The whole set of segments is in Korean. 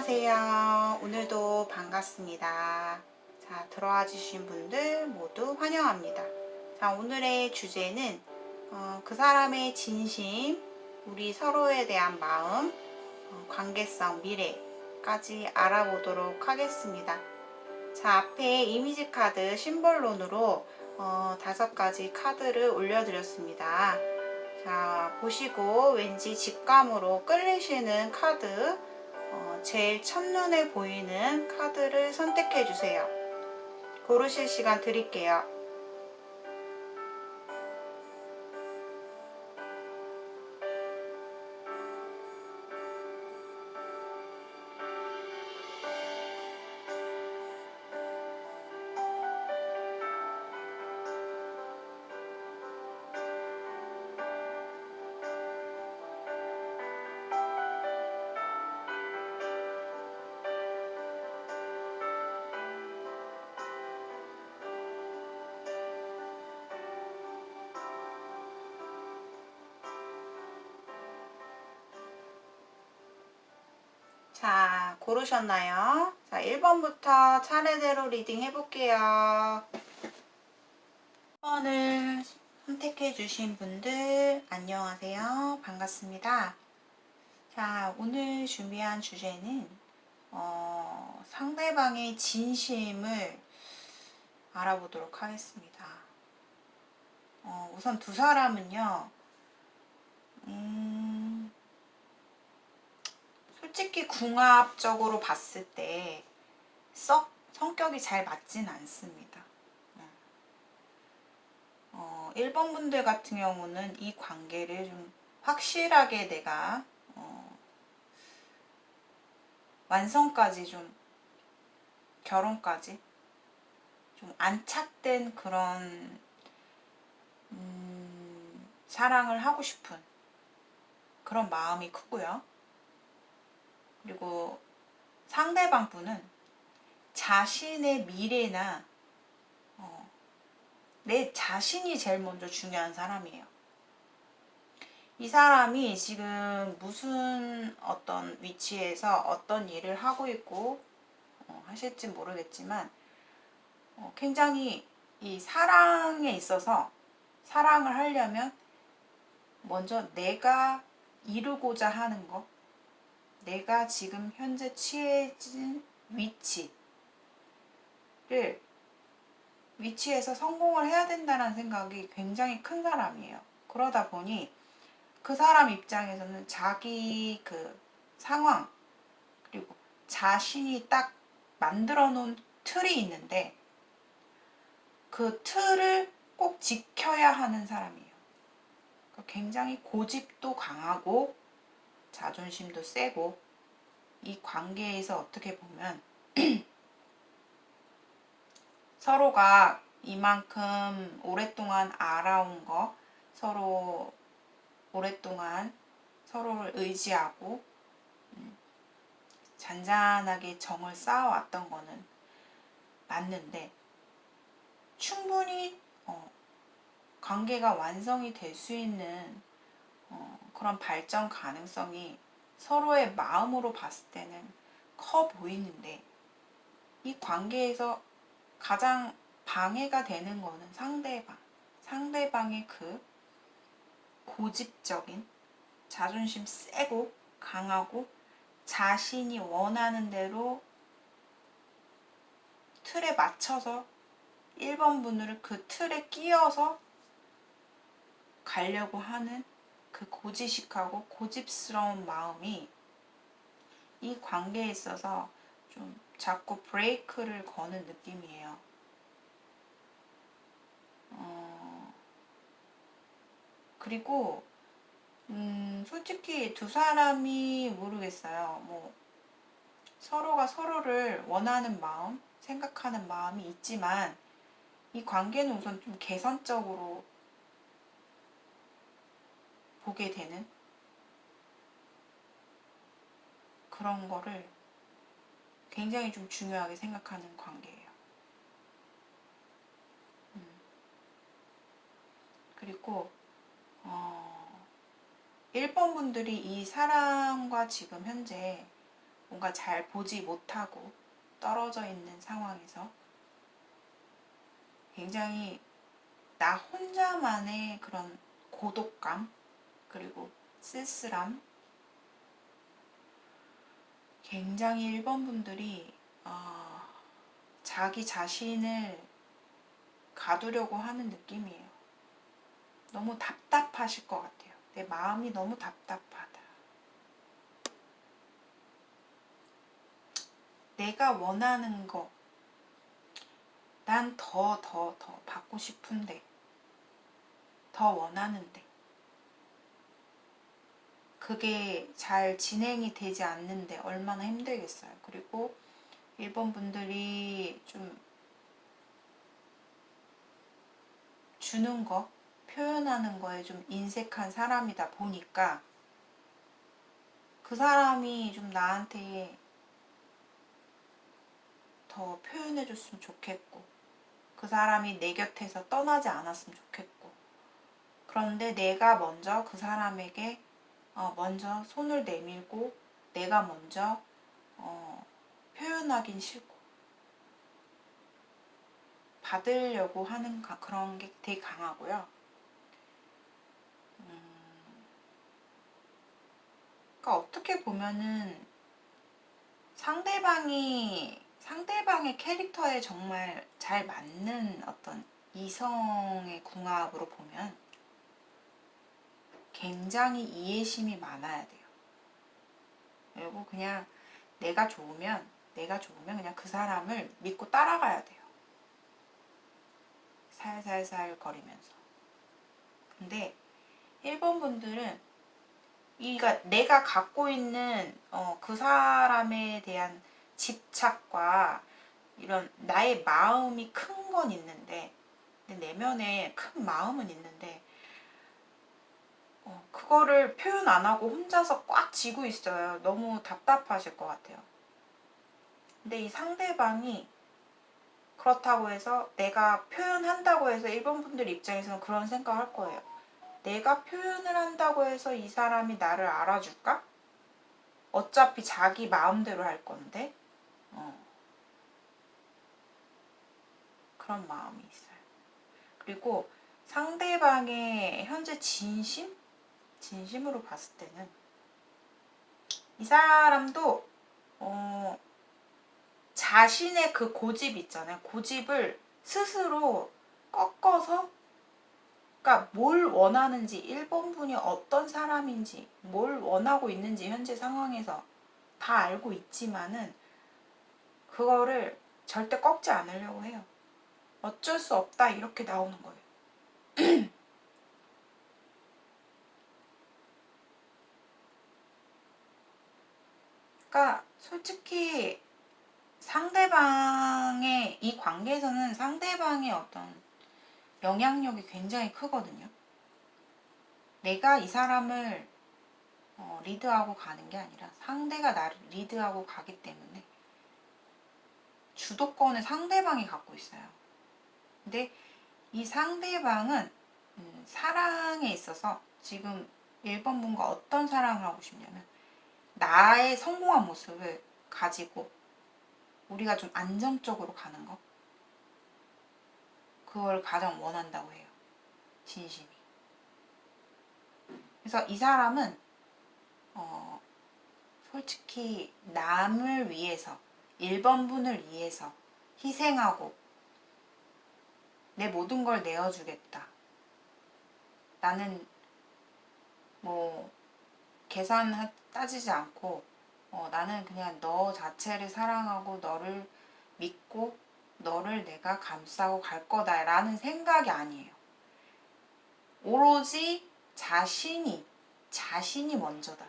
안녕하세요. 오늘도 반갑습니다. 자, 들어와 주신 분들 모두 환영합니다. 자, 오늘의 주제는 그 사람의 진심, 우리 서로에 대한 마음, 관계성, 미래까지 알아보도록 하겠습니다. 자, 앞에 이미지 카드 심볼론으로 5가지 카드를 올려드렸습니다. 자, 보시고 왠지 직감으로 끌리시는 카드, 제일 첫눈에 보이는 카드를 선택해 주세요. 고르실 시간 드릴게요. 자, 고르셨나요? 자, 1번부터 차례대로 리딩 해볼게요. 1번을 선택해 주신 분들 안녕하세요. 반갑습니다. 자, 오늘 준비한 주제는 상대방의 진심을 알아보도록 하겠습니다. 우선 두 사람은요, 솔직히 궁합적으로 봤을 때 썩 성격이 잘 맞진 않습니다. 1번 분들 같은 경우는 이 관계를 좀 확실하게 내가 완성까지 좀 결혼까지 좀 안착된 그런 사랑을 하고 싶은 그런 마음이 크고요. 그리고 상대방 분은 자신의 미래나 내 자신이 제일 먼저 중요한 사람이에요. 이 사람이 지금 무슨 어떤 위치에서 어떤 일을 하고 있고 하실지 모르겠지만 굉장히 이 사랑에 있어서 사랑을 하려면 먼저 내가 이루고자 하는 것, 내가 지금 현재 취해진 위치에서 성공을 해야 된다는 생각이 굉장히 큰 사람이에요. 그러다 보니 그 사람 입장에서는 자기 그 상황, 그리고 자신이 딱 만들어 놓은 틀이 있는데 그 틀을 꼭 지켜야 하는 사람이에요. 굉장히 고집도 강하고 자존심도 세고, 이 관계에서 어떻게 보면 서로가 이만큼 오랫동안 알아온 거, 서로 오랫동안 서로를 의지하고 잔잔하게 정을 쌓아왔던 거는 맞는데, 충분히 관계가 완성이 될 수 있는 그런 발전 가능성이 서로의 마음으로 봤을 때는 커 보이는데, 이 관계에서 가장 방해가 되는 거는 상대방의 그 고집적인, 자존심 세고 강하고 자신이 원하는 대로 틀에 맞춰서 1번 분을 그 틀에 끼워서 가려고 하는 그 고지식하고 고집스러운 마음이 이 관계에 있어서 좀 자꾸 브레이크를 거는 느낌이에요. 그리고 솔직히 두 사람이 모르겠어요. 뭐 서로가 서로를 원하는 마음, 생각하는 마음이 있지만 이 관계는 우선 좀 개선적으로 보게 되는 그런 거를 굉장히 좀 중요하게 생각하는 관계예요. 그리고 1번 분들이 이 사람과 지금 현재 뭔가 잘 보지 못하고 떨어져 있는 상황에서 굉장히 나 혼자만의 그런 고독감 그리고 쓸쓸함, 굉장히 1번 분들이 자기 자신을 가두려고 하는 느낌이에요. 너무 답답하실 것 같아요. 내 마음이 너무 답답하다. 내가 원하는 거, 난 더 받고 싶은데, 더 원하는데, 그게 잘 진행이 되지 않는데 얼마나 힘들겠어요. 그리고 1번 분들이 좀 주는 거, 표현하는 거에 좀 인색한 사람이다 보니까 그 사람이 좀 나한테 더 표현해줬으면 좋겠고, 그 사람이 내 곁에서 떠나지 않았으면 좋겠고, 그런데 내가 먼저 그 사람에게 먼저 손을 내밀고 내가 먼저 표현하긴 싫고 받으려고 하는 그런 게 되게 강하고요. 그러니까 어떻게 보면은 상대방의 캐릭터에 정말 잘 맞는 어떤 이성의 궁합으로 보면 굉장히 이해심이 많아야 돼요. 그리고 그냥 내가 좋으면 그냥 그 사람을 믿고 따라가야 돼요. 살살살 거리면서. 근데 1번 분들은 내가 갖고 있는 그 사람에 대한 집착과 이런 나의 마음이 큰 건 있는데, 내면에 큰 마음은 있는데 그거를 표현 안 하고 혼자서 꽉 쥐고 있어요. 너무 답답하실 것 같아요. 근데 이 상대방이 그렇다고 해서 내가 표현한다고 해서 1번 분들 입장에서는 그런 생각할 거예요. 내가 표현을 한다고 해서 이 사람이 나를 알아줄까? 어차피 자기 마음대로 할 건데 그런 마음이 있어요. 그리고 상대방의 현재 진심으로 봤을 때는 이 사람도 자신의 그 고집 있잖아요. 고집을 스스로 꺾어서, 그러니까 뭘 원하는지, 1번 분이 어떤 사람인지, 뭘 원하고 있는지 현재 상황에서 다 알고 있지만은 그거를 절대 꺾지 않으려고 해요. 어쩔 수 없다 이렇게 나오는 거예요. 그러니까 솔직히 상대방의 이 관계에서는 상대방의 어떤 영향력이 굉장히 크거든요. 내가 이 사람을 리드하고 가는 게 아니라 상대가 나를 리드하고 가기 때문에 주도권을 상대방이 갖고 있어요. 근데 이 상대방은 사랑에 있어서 지금 1번 분과 어떤 사랑을 하고 싶냐면 나의 성공한 모습을 가지고 우리가 좀 안정적으로 가는 거, 그걸 가장 원한다고 해요. 진심이. 그래서 이 사람은 솔직히 남을 위해서 1번 분을 위해서 희생하고 내 모든 걸 내어주겠다. 나는 뭐 계산 따지지 않고 나는 그냥 너 자체를 사랑하고 너를 믿고 너를 내가 감싸고 갈 거다 라는 생각이 아니에요. 오로지 자신이 먼저다.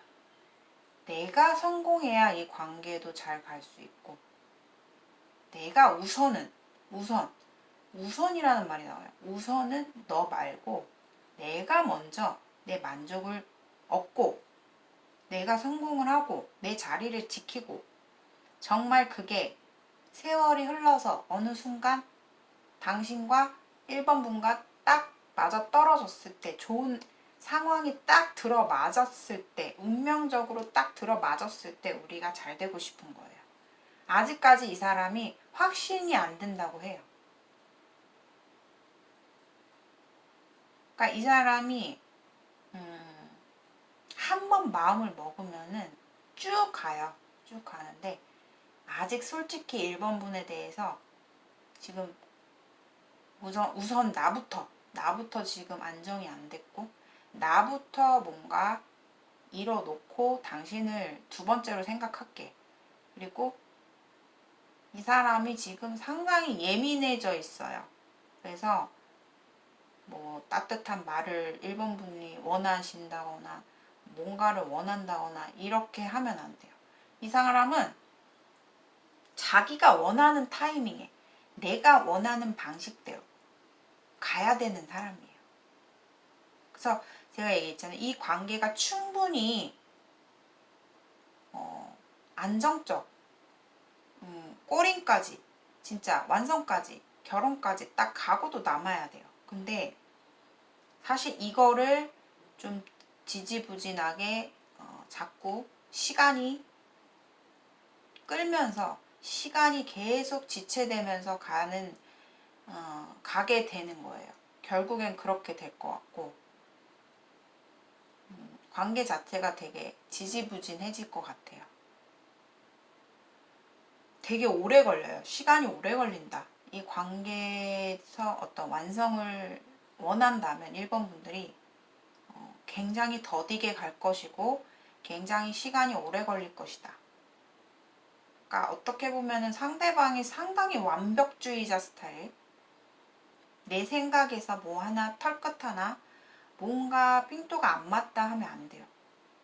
내가 성공해야 이 관계도 잘 갈 수 있고, 내가 우선이라는 말이 나와요. 우선은 너 말고 내가 먼저 내 만족을 얻고 내가 성공을 하고 내 자리를 지키고, 정말 그게 세월이 흘러서 어느 순간 당신과 1번 분과 딱 맞아 떨어졌을 때 좋은 상황이 딱 들어맞았을 때, 운명적으로 딱 들어맞았을 때 우리가 잘 되고 싶은 거예요. 아직까지 이 사람이 확신이 안 든다고 해요. 그러니까 이 사람이 한 번 마음을 먹으면은 쭉 가요. 쭉 가는데 아직 솔직히 1번 분에 대해서 지금 우선 나부터 지금 안정이 안 됐고, 나부터 뭔가 이뤄놓고 당신을 두 번째로 생각할게. 그리고 이 사람이 지금 상당히 예민해져 있어요. 그래서 뭐 따뜻한 말을 1번 분이 원하신다거나 뭔가를 원한다거나 이렇게 하면 안 돼요. 이 사람은 자기가 원하는 타이밍에 내가 원하는 방식대로 가야 되는 사람이에요. 그래서 제가 얘기했잖아요. 이 관계가 충분히 안정적, 꼬린까지, 진짜 완성까지, 결혼까지 딱 가고도 남아야 돼요. 근데 사실 이거를 좀 지지부진하게 자꾸 시간이 끌면서 시간이 계속 지체되면서 가게 되는 거예요. 결국엔 그렇게 될 것 같고, 관계 자체가 되게 지지부진해질 것 같아요. 되게 오래 걸려요. 시간이 오래 걸린다. 이 관계에서 어떤 완성을 원한다면 1번 분들이 굉장히 더디게 갈 것이고 굉장히 시간이 오래 걸릴 것이다. 그러니까 어떻게 보면 상대방이 상당히 완벽주의자 스타일, 내 생각에서 뭐 하나 털끝 하나 뭔가 핀도가 안 맞다 하면 안 돼요.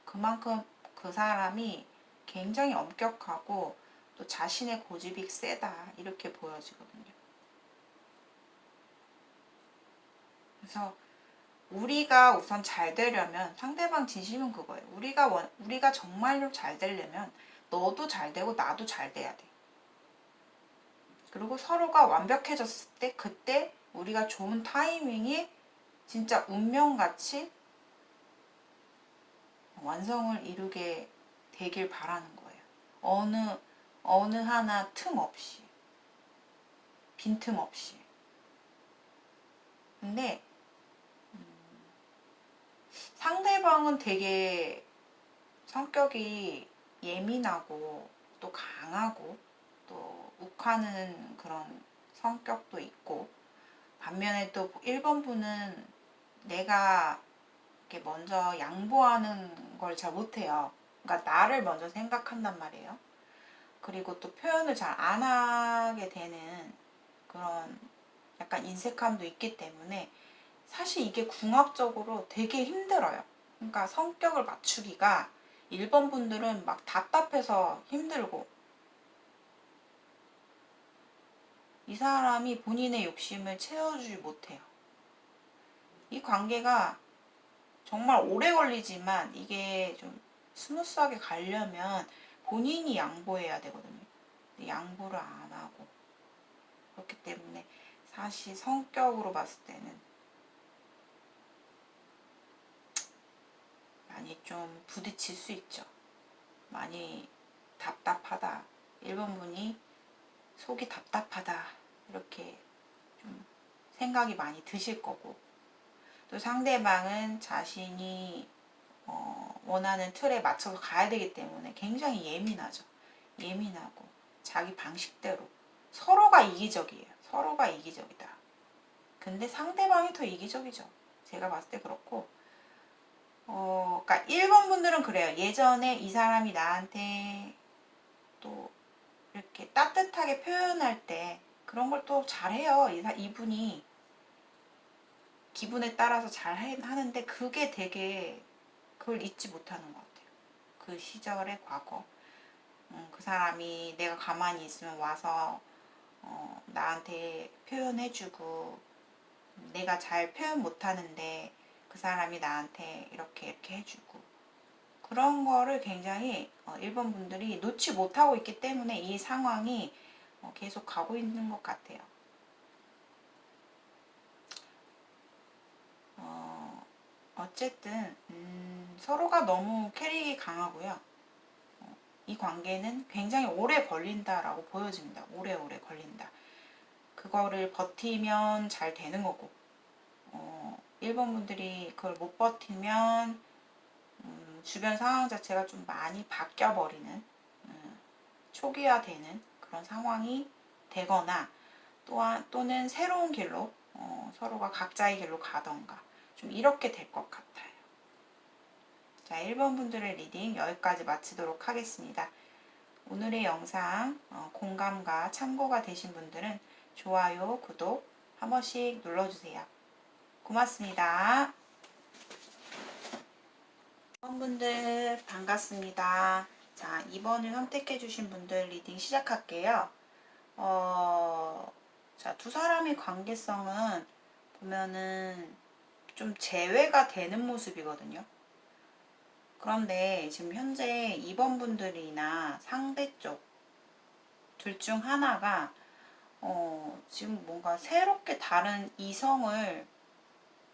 그만큼 그 사람이 굉장히 엄격하고 또 자신의 고집이 세다 이렇게 보여지거든요. 그래서 우리가 우선 잘 되려면 상대방 진심은 그거예요. 우리가 정말로 잘 되려면 너도 잘 되고 나도 잘 돼야 돼. 그리고 서로가 완벽해졌을 때 그때 우리가 좋은 타이밍이 진짜 운명같이 완성을 이루게 되길 바라는 거예요. 어느 하나 틈 없이, 빈틈 없이. 근데 상대방은 되게 성격이 예민하고 또 강하고 또 욱하는 그런 성격도 있고, 반면에 또 1번 분은 내가 이렇게 먼저 양보하는 걸 잘 못해요. 그러니까 나를 먼저 생각한단 말이에요. 그리고 또 표현을 잘 안 하게 되는 그런 약간 인색함도 있기 때문에 사실 이게 궁합적으로 되게 힘들어요. 그러니까 성격을 맞추기가 1번 분들은 막 답답해서 힘들고, 이 사람이 본인의 욕심을 채워주지 못해요. 이 관계가 정말 오래 걸리지만 이게 좀 스무스하게 가려면 본인이 양보해야 되거든요. 근데 양보를 안 하고, 그렇기 때문에 사실 성격으로 봤을 때는 많이 좀 부딪힐 수 있죠. 많이 답답하다. 1번 분이 속이 답답하다. 이렇게 좀 생각이 많이 드실 거고, 또 상대방은 자신이 원하는 틀에 맞춰서 가야 되기 때문에 굉장히 예민하죠. 예민하고 자기 방식대로 서로가 이기적이에요. 서로가 이기적이다. 근데 상대방이 더 이기적이죠. 제가 봤을 때 그렇고, 그러니까 1번 분들은 그래요. 예전에 이 사람이 나한테 또 이렇게 따뜻하게 표현할 때 그런 걸 또 잘해요. 이분이 기분에 따라서 잘 하는데 그게 되게 그걸 잊지 못하는 것 같아요. 그 시절의 과거. 그 사람이 내가 가만히 있으면 와서 나한테 표현해주고, 내가 잘 표현 못하는데 그 사람이 나한테 이렇게 해주고, 그런 거를 굉장히 1번 분들이 놓지 못하고 있기 때문에 이 상황이 계속 가고 있는 것 같아요. 어쨌든 서로가 너무 캐릭이 강하고요. 이 관계는 굉장히 오래 걸린다라고 보여집니다. 오래오래 걸린다. 그거를 버티면 잘 되는 거고 1번 분들이 그걸 못 버티면 주변 상황 자체가 좀 많이 바뀌어버리는 초기화되는 그런 상황이 되거나 또는 새로운 길로 서로가 각자의 길로 가던가 좀 이렇게 될 것 같아요. 자, 1번 분들의 리딩 여기까지 마치도록 하겠습니다. 오늘의 영상 공감과 참고가 되신 분들은 좋아요, 구독 한 번씩 눌러주세요. 고맙습니다. 2번 분들 반갑습니다. 자, 2번을 선택해 주신 분들 리딩 시작할게요. 자, 두 사람의 관계성은 보면은 좀 제외가 되는 모습이거든요. 그런데 지금 현재 2번 분들이나 상대 쪽 둘 중 하나가 지금 뭔가 새롭게 다른 이성을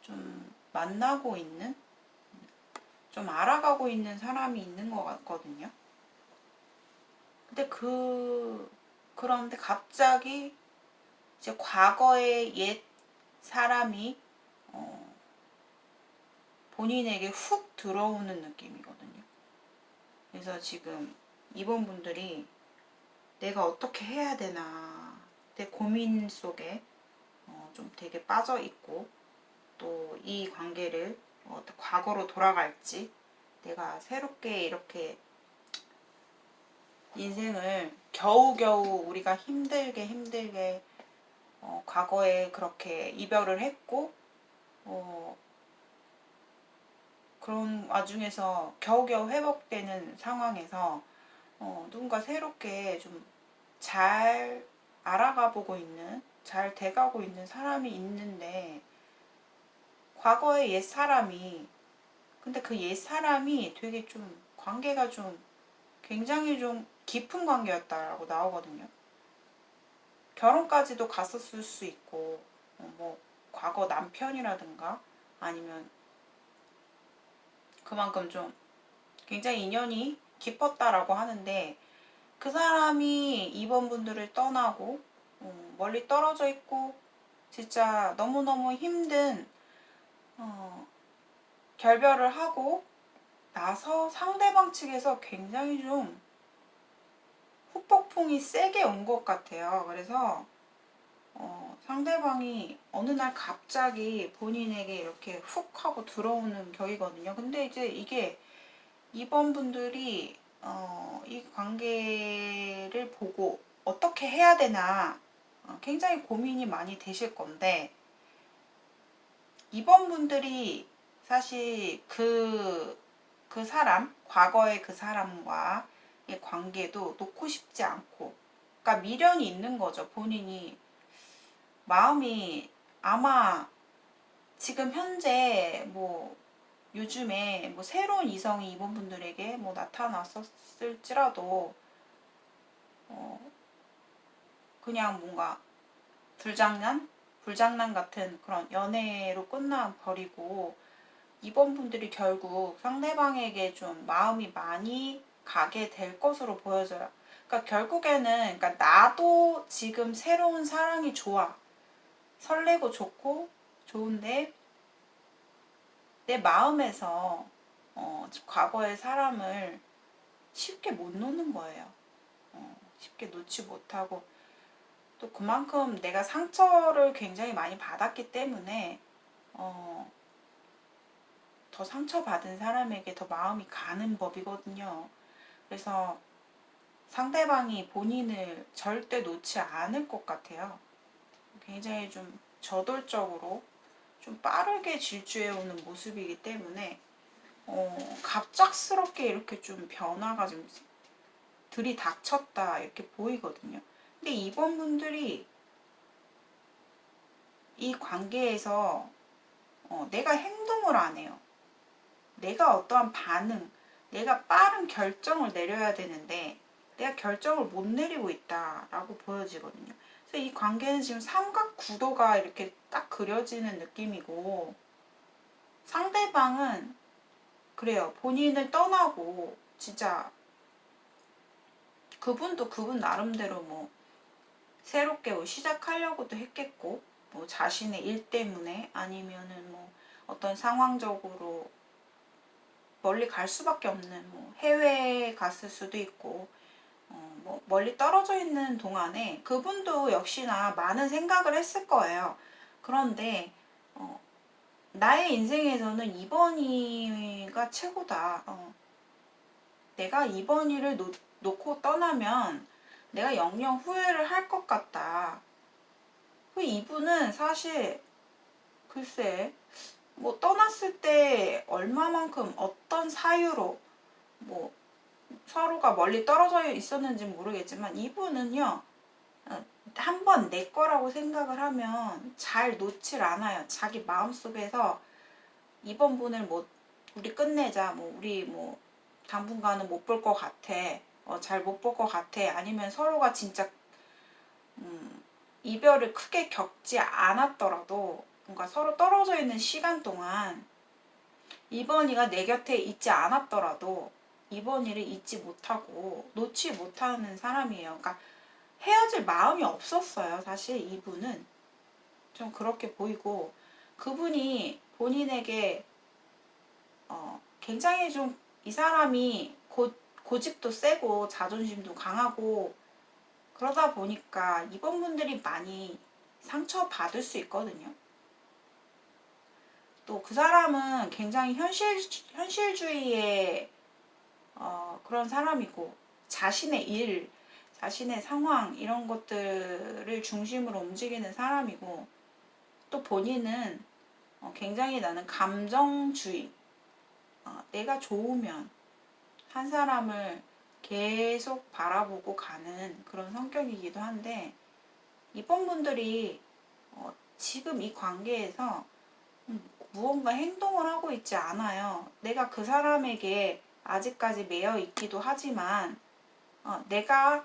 좀 만나고 있는, 좀 알아가고 있는 사람이 있는 것 같거든요. 근데 그런데 갑자기 이제 과거의 옛 사람이 본인에게 훅 들어오는 느낌이거든요. 그래서 지금 2번 분들이 내가 어떻게 해야 되나 내 고민 속에 좀 되게 빠져 있고 또 이 관계를 과거로 돌아갈지 내가 새롭게 이렇게 인생을 겨우겨우 우리가 힘들게 과거에 그렇게 이별을 했고 그런 와중에서 겨우겨우 회복되는 상황에서 누군가 새롭게 좀 잘 알아가 보고 있는, 잘 돼가고 있는 사람이 있는데 과거의 옛 사람이, 근데 그 옛 사람이 되게 좀 관계가 좀 굉장히 좀 깊은 관계였다라고 나오거든요. 결혼까지도 갔었을 수 있고 뭐 과거 남편이라든가 아니면 그만큼 좀 굉장히 인연이 깊었다라고 하는데 그 사람이 2번 분들을 떠나고 멀리 떨어져 있고 진짜 너무너무 힘든 결별을 하고 나서 상대방 측에서 굉장히 좀 후폭풍이 세게 온 것 같아요. 그래서 상대방이 어느 날 갑자기 본인에게 이렇게 훅 하고 들어오는 격이거든요. 근데 이제 이게 2번 분들이 이 관계를 보고 어떻게 해야 되나 굉장히 고민이 많이 되실 건데 2번 분들이 사실 그 사람, 과거의 그 사람과의 관계도 놓고 싶지 않고 그러니까 미련이 있는 거죠. 본인이 마음이 아마 지금 현재 뭐 요즘에 뭐 새로운 이성이 이번 분들에게 뭐 나타났었을지라도 그냥 뭔가 불장난 같은 그런 연애로 끝나 버리고 이번 분들이 결국 상대방에게 좀 마음이 많이 가게 될 것으로 보여져요. 그러니까 결국에는 그러니까 나도 지금 새로운 사랑이 좋아. 설레고 좋고 좋은데 내 마음에서 과거의 사람을 쉽게 못 놓는 거예요. 쉽게 놓지 못하고 또 그만큼 내가 상처를 굉장히 많이 받았기 때문에 더 상처받은 사람에게 더 마음이 가는 법이거든요. 그래서 상대방이 본인을 절대 놓지 않을 것 같아요. 굉장히 좀 저돌적으로 좀 빠르게 질주해오는 모습이기 때문에 갑작스럽게 이렇게 좀 변화가 좀 들이닥쳤다 이렇게 보이거든요. 근데 이번 분들이 이 관계에서 내가 행동을 안 해요. 내가 어떠한 반응, 내가 빠른 결정을 내려야 되는데 내가 결정을 못 내리고 있다라고 보여지거든요. 그래서 이 관계는 지금 삼각 구도가 이렇게 딱 그려지는 느낌이고 상대방은 그래요. 본인을 떠나고 진짜 그분도 그분 나름대로 뭐 새롭게 뭐 시작하려고도 했겠고, 뭐 자신의 일 때문에 아니면은 뭐 어떤 상황적으로 멀리 갈 수밖에 없는 뭐 해외에 갔을 수도 있고, 뭐 멀리 떨어져 있는 동안에 그분도 역시나 많은 생각을 했을 거예요. 그런데 나의 인생에서는 이번이가 최고다. 내가 이번이를 놓고 떠나면 내가 영영 후회를 할 것 같다. 그 이분은 사실 글쎄 뭐 떠났을 때 얼마만큼 어떤 사유로 뭐 서로가 멀리 떨어져 있었는지 모르겠지만 이분은요, 한번 내 거라고 생각을 하면 잘 놓질 않아요. 자기 마음속에서 이번 분을 뭐 우리 끝내자, 뭐 우리 뭐 당분간은 못 볼 것 같아, 잘 못 볼 것 같아, 아니면 서로가 진짜 이별을 크게 겪지 않았더라도 뭔가 서로 떨어져 있는 시간 동안 이번이가 내 곁에 있지 않았더라도 이번이를 잊지 못하고 놓지 못하는 사람이에요. 그러니까 헤어질 마음이 없었어요. 사실 이분은 좀 그렇게 보이고, 그분이 본인에게 굉장히 좀 이 사람이 고집도 세고 자존심도 강하고 그러다 보니까 이번 분들이 많이 상처받을 수 있거든요. 또 그 사람은 굉장히 현실주의의 그런 사람이고, 자신의 일, 자신의 상황 이런 것들을 중심으로 움직이는 사람이고, 또 본인은 굉장히 나는 감정주의, 내가 좋으면 한 사람을 계속 바라보고 가는 그런 성격이기도 한데, 이번 분들이 지금 이 관계에서 무언가 행동을 하고 있지 않아요. 내가 그 사람에게 아직까지 매여 있기도 하지만 내가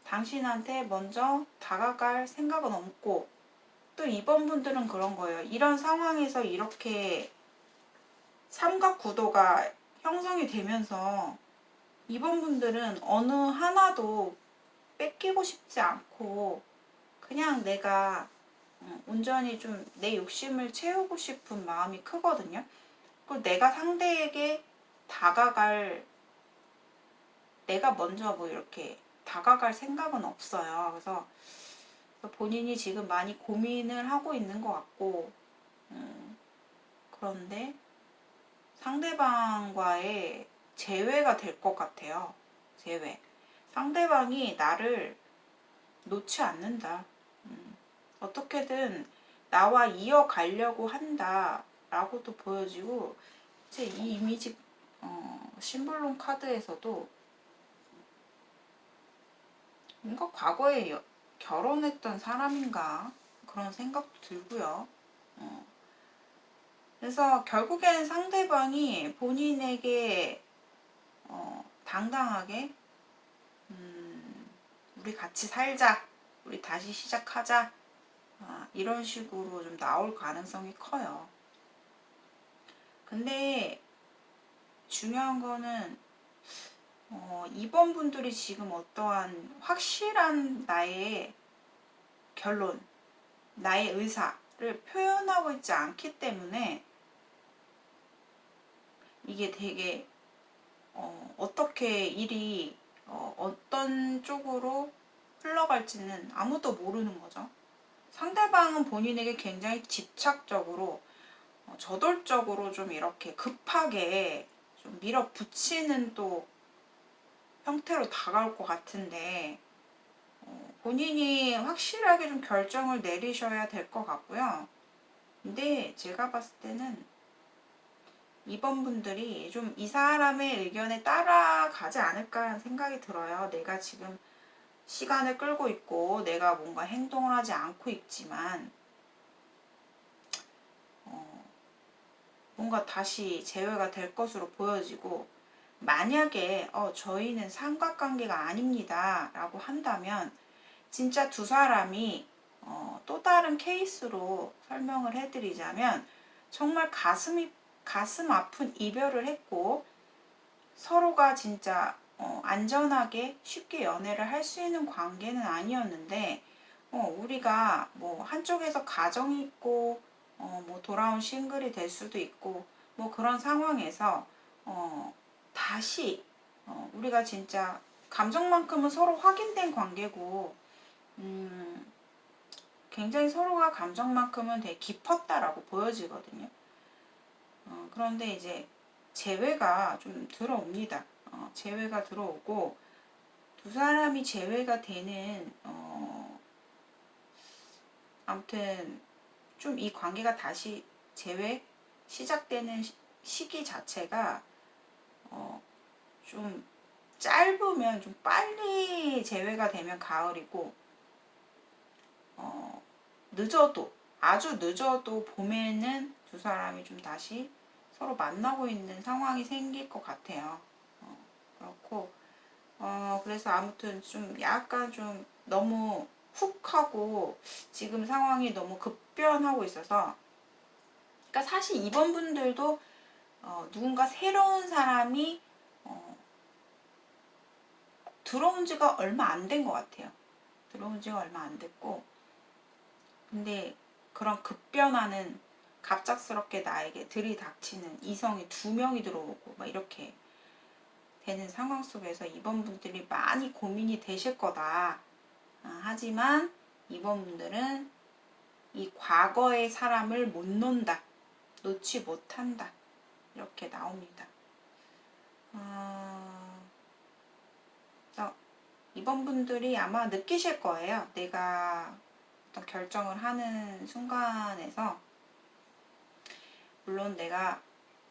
당신한테 먼저 다가갈 생각은 없고, 또 이번 분들은 그런 거예요. 이런 상황에서 이렇게 삼각구도가 형성이 되면서 이번 분들은 어느 하나도 뺏기고 싶지 않고 그냥 내가 온전히 좀 내 욕심을 채우고 싶은 마음이 크거든요. 그리고 내가 상대에게 다가갈, 내가 먼저 뭐 이렇게 다가갈 생각은 없어요. 그래서 본인이 지금 많이 고민을 하고 있는 것 같고, 그런데 상대방과의 재회가 될 것 같아요. 재회. 상대방이 나를 놓지 않는다. 어떻게든 나와 이어가려고 한다 라고도 보여지고, 제 이 이미지 심볼론 카드에서도 뭔가 과거에 결혼했던 사람인가 그런 생각도 들고요. 그래서 결국엔 상대방이 본인에게 당당하게 우리 같이 살자, 우리 다시 시작하자, 이런 식으로 좀 나올 가능성이 커요. 근데 중요한 거는 이번 분들이 지금 어떠한 확실한 나의 결론, 나의 의사를 표현하고 있지 않기 때문에 이게 되게 어떻게 일이 어떤 쪽으로 흘러갈지는 아무도 모르는 거죠. 상대방은 본인에게 굉장히 집착적으로 저돌적으로 좀 이렇게 급하게 좀 밀어붙이는 또 형태로 다가올 것 같은데, 본인이 확실하게 좀 결정을 내리셔야 될 것 같고요. 근데 제가 봤을 때는 이번 분들이 좀 이 사람의 의견에 따라가지 않을까 하는 생각이 들어요. 내가 지금 시간을 끌고 있고 내가 뭔가 행동을 하지 않고 있지만 뭔가 다시 재회가 될 것으로 보여지고, 만약에 저희는 삼각관계가 아닙니다 라고 한다면 진짜 두 사람이 또 다른 케이스로 설명을 해드리자면, 정말 가슴 아픈 이별을 했고 서로가 진짜 안전하게 쉽게 연애를 할 수 있는 관계는 아니었는데 우리가 뭐 한쪽에서 가정이 있고 뭐 돌아온 싱글이 될 수도 있고 뭐 그런 상황에서 다시 우리가 진짜 감정만큼은 서로 확인된 관계고 굉장히 서로가 감정만큼은 되게 깊었다라고 보여지거든요. 그런데 이제 재회가 좀 들어옵니다. 재회가 들어오고 두 사람이 재회가 되는 아무튼 좀 이 관계가 다시 재회 시작되는 시기 자체가 좀 짧으면 좀 빨리 재회가 되면 가을이고 늦어도 아주 늦어도 봄에는 두 사람이 좀 다시 서로 만나고 있는 상황이 생길 것 같아요. 그렇고 그래서 아무튼 좀 약간 좀 너무 훅 하고 지금 상황이 너무 급변하고 있어서 그러니까 사실 이번 분들도 누군가 새로운 사람이 들어온 지가 얼마 안 된 것 같아요. 들어온 지가 얼마 안 됐고 근데 그런 급변하는 갑작스럽게 나에게 들이닥치는 이성이 2명이 들어오고 막 이렇게 되는 상황 속에서 이번 분들이 많이 고민이 되실 거다. 하지만 이번 분들은 이 과거의 사람을 못 논다. 놓지 못한다. 이렇게 나옵니다. 이번 분들이 아마 느끼실 거예요. 내가 어떤 결정을 하는 순간에서 물론 내가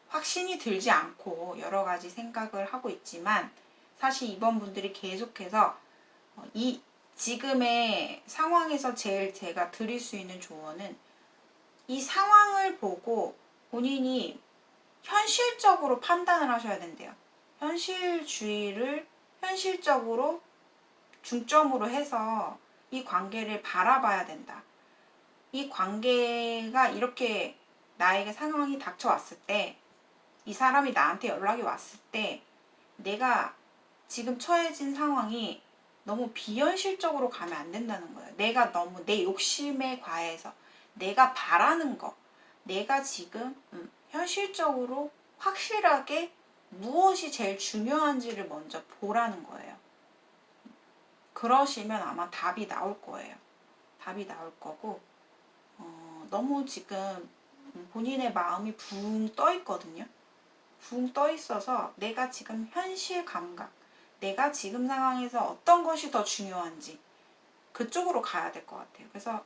확신이 들지 않고 여러 가지 생각을 하고 있지만 사실 이번 분들이 계속해서 이 지금의 상황에서 제일 제가 드릴 수 있는 조언은 이 상황을 보고 본인이 현실적으로 판단을 하셔야 된대요. 현실주의를 현실적으로 중점으로 해서 이 관계를 바라봐야 된다. 이 관계가 이렇게 나에게 상황이 닥쳐왔을 때, 이 사람이 나한테 연락이 왔을 때, 내가 지금 처해진 상황이 너무 비현실적으로 가면 안 된다는 거예요. 내가 너무 내 욕심에 과해서 내가 바라는 거, 내가 지금 현실적으로 확실하게 무엇이 제일 중요한지를 먼저 보라는 거예요. 그러시면 아마 답이 나올 거예요. 답이 나올 거고 너무 지금 본인의 마음이 붕 떠 있거든요. 붕 떠 있어서 내가 지금 현실 감각, 내가 지금 상황에서 어떤 것이 더 중요한지 그쪽으로 가야 될 것 같아요. 그래서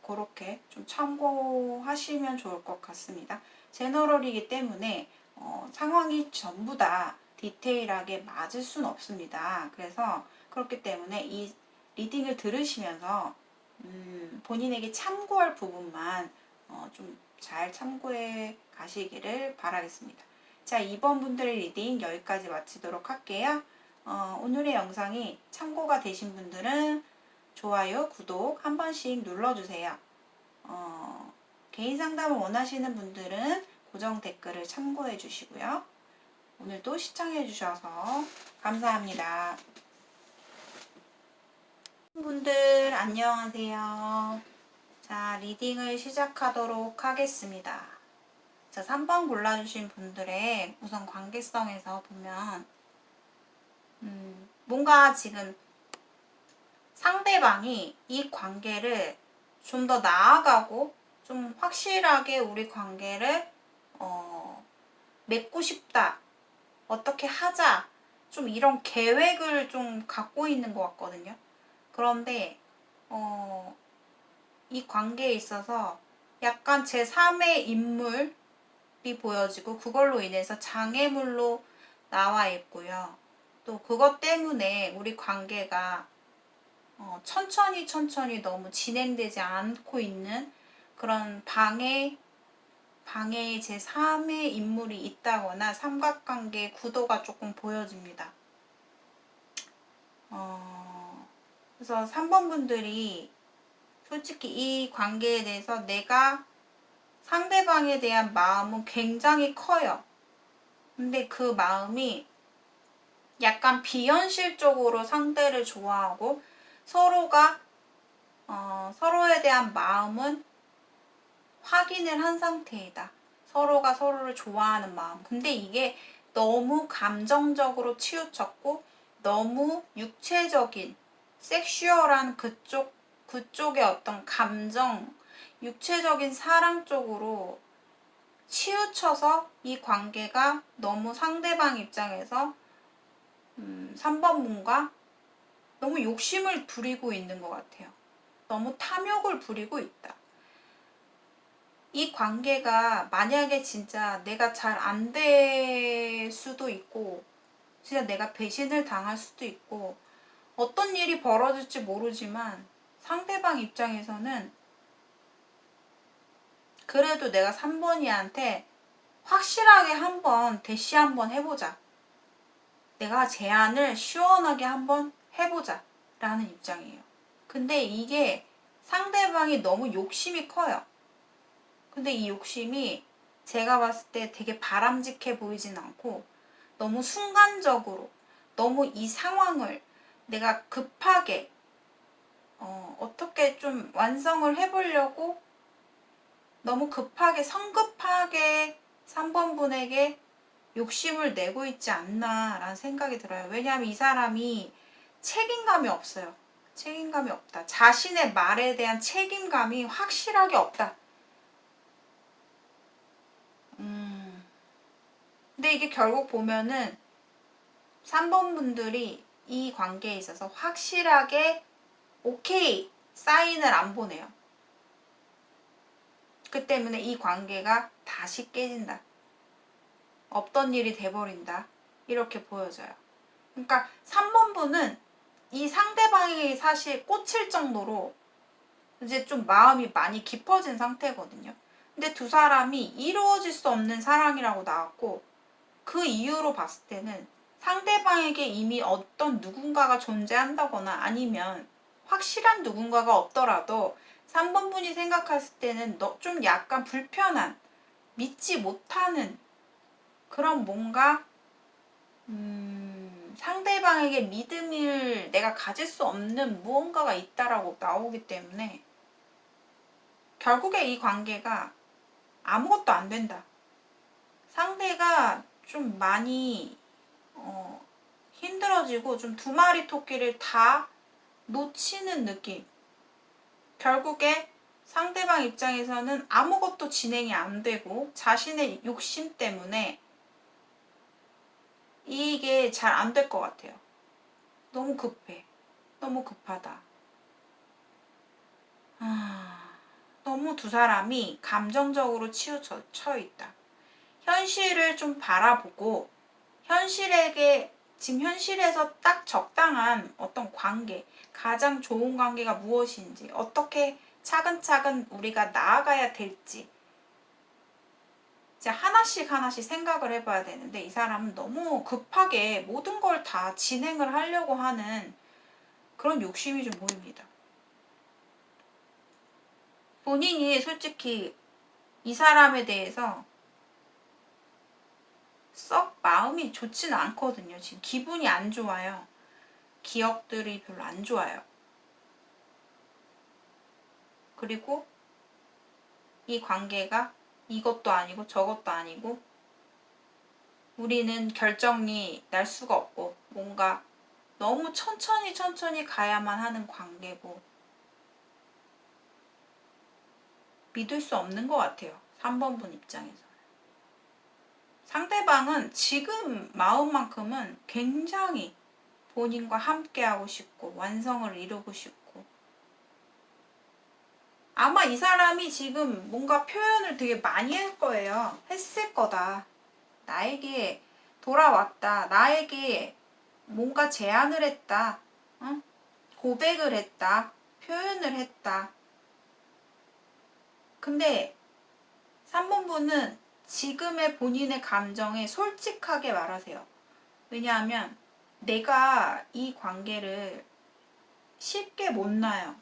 그렇게 좀 참고하시면 좋을 것 같습니다. 제너럴이기 때문에 상황이 전부 다 디테일하게 맞을 수는 없습니다. 그래서 그렇기 때문에 이 리딩을 들으시면서 본인에게 참고할 부분만 좀 잘 참고해 가시기를 바라겠습니다. 자, 이번 분들의 리딩 여기까지 마치도록 할게요. 오늘의 영상이 참고가 되신 분들은 좋아요, 구독 한 번씩 눌러주세요. 개인 상담을 원하시는 분들은 고정 댓글을 참고해 주시고요. 오늘도 시청해 주셔서 감사합니다. 분들 안녕하세요. 자, 리딩을 시작하도록 하겠습니다. 자, 3번 골라주신 분들의 우선 관계성에서 보면 뭔가 지금 상대방이 이 관계를 좀 더 나아가고 좀 확실하게 우리 관계를 맺고 싶다. 어떻게 하자. 좀 이런 계획을 좀 갖고 있는 것 같거든요. 그런데 이 관계에 있어서 약간 제3의 인물이 보여지고 그걸로 인해서 장애물로 나와 있고요. 또 그것 때문에 우리 관계가 천천히 너무 진행되지 않고 있는 그런 방해의 제3의 인물이 있다거나 삼각관계 구도가 조금 보여집니다. 그래서 3번 분들이 솔직히 이 관계에 대해서 내가 상대방에 대한 마음은 굉장히 커요. 근데 그 마음이 약간 비현실적으로 상대를 좋아하고 서로가 서로에 대한 마음은 확인을 한 상태이다. 서로가 서로를 좋아하는 마음. 근데 이게 너무 감정적으로 치우쳤고 너무 육체적인 섹슈얼한 그쪽의 어떤 감정, 육체적인 사랑 쪽으로 치우쳐서 이 관계가 너무 상대방 입장에서 3번 분과 너무 욕심을 부리고 있는 것 같아요. 너무 탐욕을 부리고 있다. 이 관계가 만약에 진짜 내가 잘 안 될 수도 있고 진짜 내가 배신을 당할 수도 있고 어떤 일이 벌어질지 모르지만 상대방 입장에서는 그래도 내가 3번이한테 확실하게 한번 대시 한번 해보자. 내가 제안을 시원하게 한번 해보자 라는 입장이에요. 근데 이게 상대방이 너무 욕심이 커요. 근데 이 욕심이 제가 봤을 때 되게 바람직해 보이진 않고 너무 순간적으로 너무 이 상황을 내가 급하게 어떻게 좀 완성을 해보려고 너무 급하게 성급하게 3번 분에게 욕심을 내고 있지 않나 라는 생각이 들어요. 왜냐하면 이 사람이 책임감이 없어요. 책임감이 없다. 자신의 말에 대한 책임감이 확실하게 없다. 근데 이게 결국 보면은 3번 분들이 이 관계에 있어서 확실하게 오케이 사인을 안 보내요. 그 때문에 이 관계가 다시 깨진다. 없던 일이 돼버린다. 이렇게 보여져요. 그러니까 3번 분은 이 상대방이 사실 꽂힐 정도로 이제 좀 마음이 많이 깊어진 상태거든요. 근데 두 사람이 이루어질 수 없는 사랑이라고 나왔고 그 이유로 봤을 때는 상대방에게 이미 어떤 누군가가 존재한다거나 아니면 확실한 누군가가 없더라도 3번 분이 생각했을 때는 좀 약간 불편한, 믿지 못하는 그런 뭔가 상대방에게 믿음을 내가 가질 수 없는 무언가가 있다라고 나오기 때문에 결국에 이 관계가 아무것도 안 된다. 상대가 좀 많이 힘들어지고 좀 두 마리 토끼를 다 놓치는 느낌. 결국에 상대방 입장에서는 아무것도 진행이 안 되고 자신의 욕심 때문에 이게 잘 안 될 것 같아요. 너무 급해. 너무 급하다. 너무 두 사람이 감정적으로 치우쳐 있다. 현실을 좀 바라보고 지금 현실에서 딱 적당한 어떤 관계, 가장 좋은 관계가 무엇인지, 어떻게 차근차근 우리가 나아가야 될지 이제 하나씩 생각을 해봐야 되는데 이 사람은 너무 급하게 모든 걸 다 진행을 하려고 하는 그런 욕심이 좀 보입니다. 본인이 솔직히 이 사람에 대해서 썩 마음이 좋지는 않거든요. 지금 기분이 안 좋아요. 기억들이 별로 안 좋아요. 그리고 이 관계가 이것도 아니고 저것도 아니고 우리는 결정이 날 수가 없고 뭔가 너무 천천히 가야만 하는 관계고 믿을 수 없는 것 같아요. 3번 분 입장에서. 상대방은 지금 마음만큼은 굉장히 본인과 함께하고 싶고 완성을 이루고 싶고 아마 이 사람이 지금 뭔가 표현을 되게 많이 할 거예요. 했을 거다. 나에게 돌아왔다. 나에게 뭔가 제안을 했다. 고백을 했다. 표현을 했다. 근데 3번 분은 지금의 본인의 감정에 솔직하게 말하세요. 왜냐하면 내가 이 관계를 쉽게 못 놔요.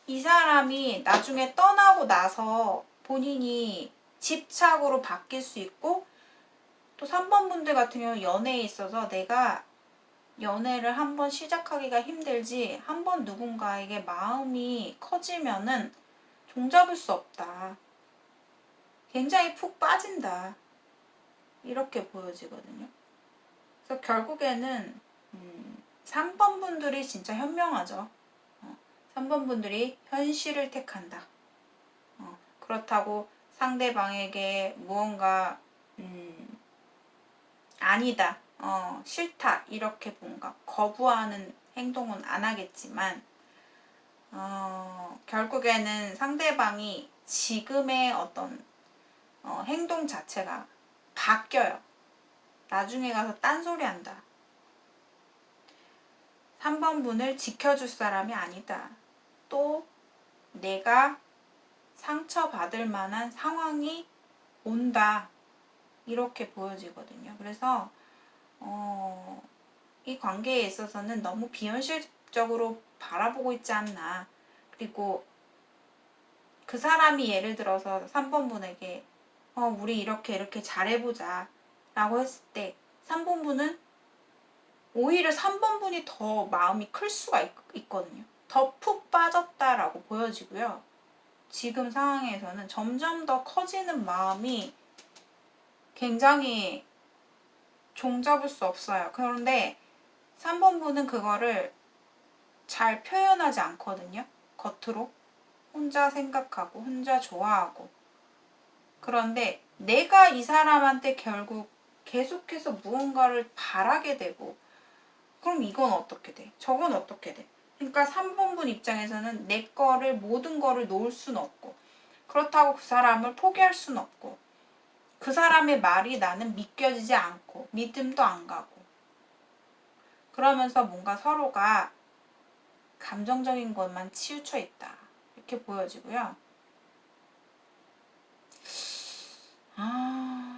이 사람이 나중에 떠나고 나서 본인이 집착으로 바뀔 수 있고, 또 3번 분들 같은 경우는 연애에 있어서 내가 연애를 한번 시작하기가 힘들지 한번 누군가에게 마음이 커지면은 종잡을 수 없다. 굉장히 푹 빠진다. 이렇게 보여지거든요. 그래서 결국에는 3번 분들이 진짜 현명하죠. 3번 분들이 현실을 택한다. 그렇다고 상대방에게 무언가 아니다, 싫다 이렇게 뭔가 거부하는 행동은 안 하겠지만 결국에는 상대방이 지금의 어떤 행동 자체가 바뀌어요. 나중에 가서 딴소리 한다. 3번 분을 지켜줄 사람이 아니다. 또 내가 상처받을 만한 상황이 온다. 이렇게 보여지거든요. 그래서 이 관계에 있어서는 너무 비현실적으로 바라보고 있지 않나. 그리고 그 사람이 예를 들어서 3번 분에게 우리 이렇게 잘해보자 라고 했을 때 3번 분은 오히려 3번 분이 더 마음이 클 수가 있거든요. 더 푹 빠졌다라고 보여지고요. 지금 상황에서는 점점 더 커지는 마음이 굉장히 종잡을 수 없어요. 그런데 3번 분은 그거를 잘 표현하지 않거든요. 겉으로. 혼자 생각하고 혼자 좋아하고. 그런데 내가 이 사람한테 결국 계속해서 무언가를 바라게 되고, 그럼 이건 어떻게 돼? 저건 어떻게 돼? 그러니까 3번 분 입장에서는 내 거를 모든 거를 놓을 수는 없고, 그렇다고 그 사람을 포기할 수는 없고, 그 사람의 말이 나는 믿겨지지 않고 믿음도 안 가고, 그러면서 뭔가 서로가 감정적인 것만 치우쳐 있다 이렇게 보여지고요.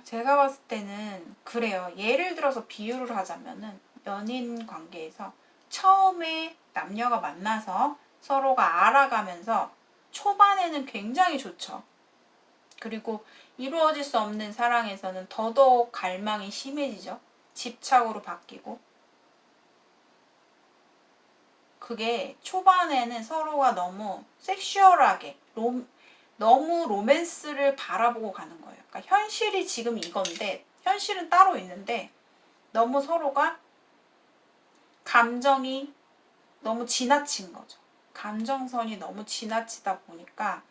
제가 봤을 때는 그래요. 예를 들어서 비유를 하자면은 연인 관계에서 처음에 남녀가 만나서 서로가 알아가면서 초반에는 굉장히 좋죠. 그리고 이루어질 수 없는 사랑에서는 더더욱 갈망이 심해지죠. 집착으로 바뀌고. 그게 초반에는 서로가 너무 섹슈얼하게 너무 로맨스를 바라보고 가는 거예요. 그러니까 현실이 지금 이건데 현실은 따로 있는데 너무 서로가 감정이 너무 지나친 거죠. 감정선이 너무 지나치다 보니까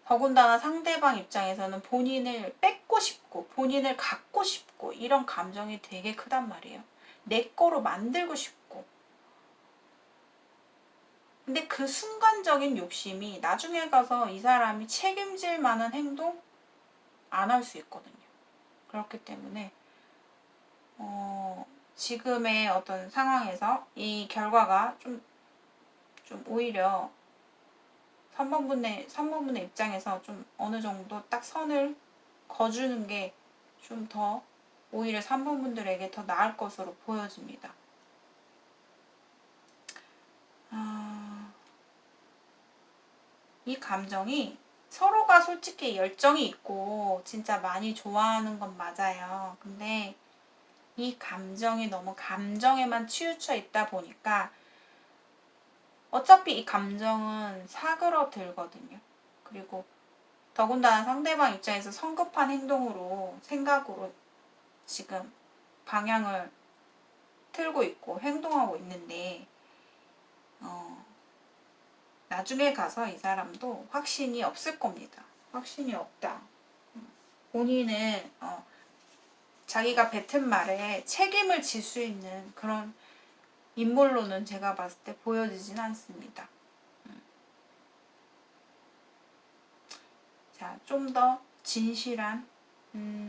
더군다나 상대방 입장에서는 본인을 뺏고 싶고 본인을 갖고 싶고 이런 감정이 되게 크단 말이에요. 내 거로 만들고 싶고. 근데 그 순간적인 욕심이 나중에 가서 이 사람이 책임질 만한 행동 안 할 수 있거든요. 그렇기 때문에 지금의 어떤 상황에서 이 결과가 좀 오히려 3번분의 입장에서 좀 어느 정도 딱 선을 거주는 게 좀 더 오히려 3번분들에게 더 나을 것으로 보여집니다. 이 감정이 서로가 솔직히 열정이 있고 진짜 많이 좋아하는 건 맞아요. 근데 이 감정이 너무 감정에만 치우쳐 있다 보니까 어차피 이 감정은 사그러들거든요. 그리고 더군다나 상대방 입장에서 성급한 행동으로 생각으로 지금 방향을 틀고 있고 행동하고 있는데 나중에 가서 이 사람도 확신이 없을 겁니다. 확신이 없다. 본인은 자기가 뱉은 말에 책임을 질 수 있는 그런 인물로는 제가 봤을 때 보여지진 않습니다. 자, 좀 더 진실한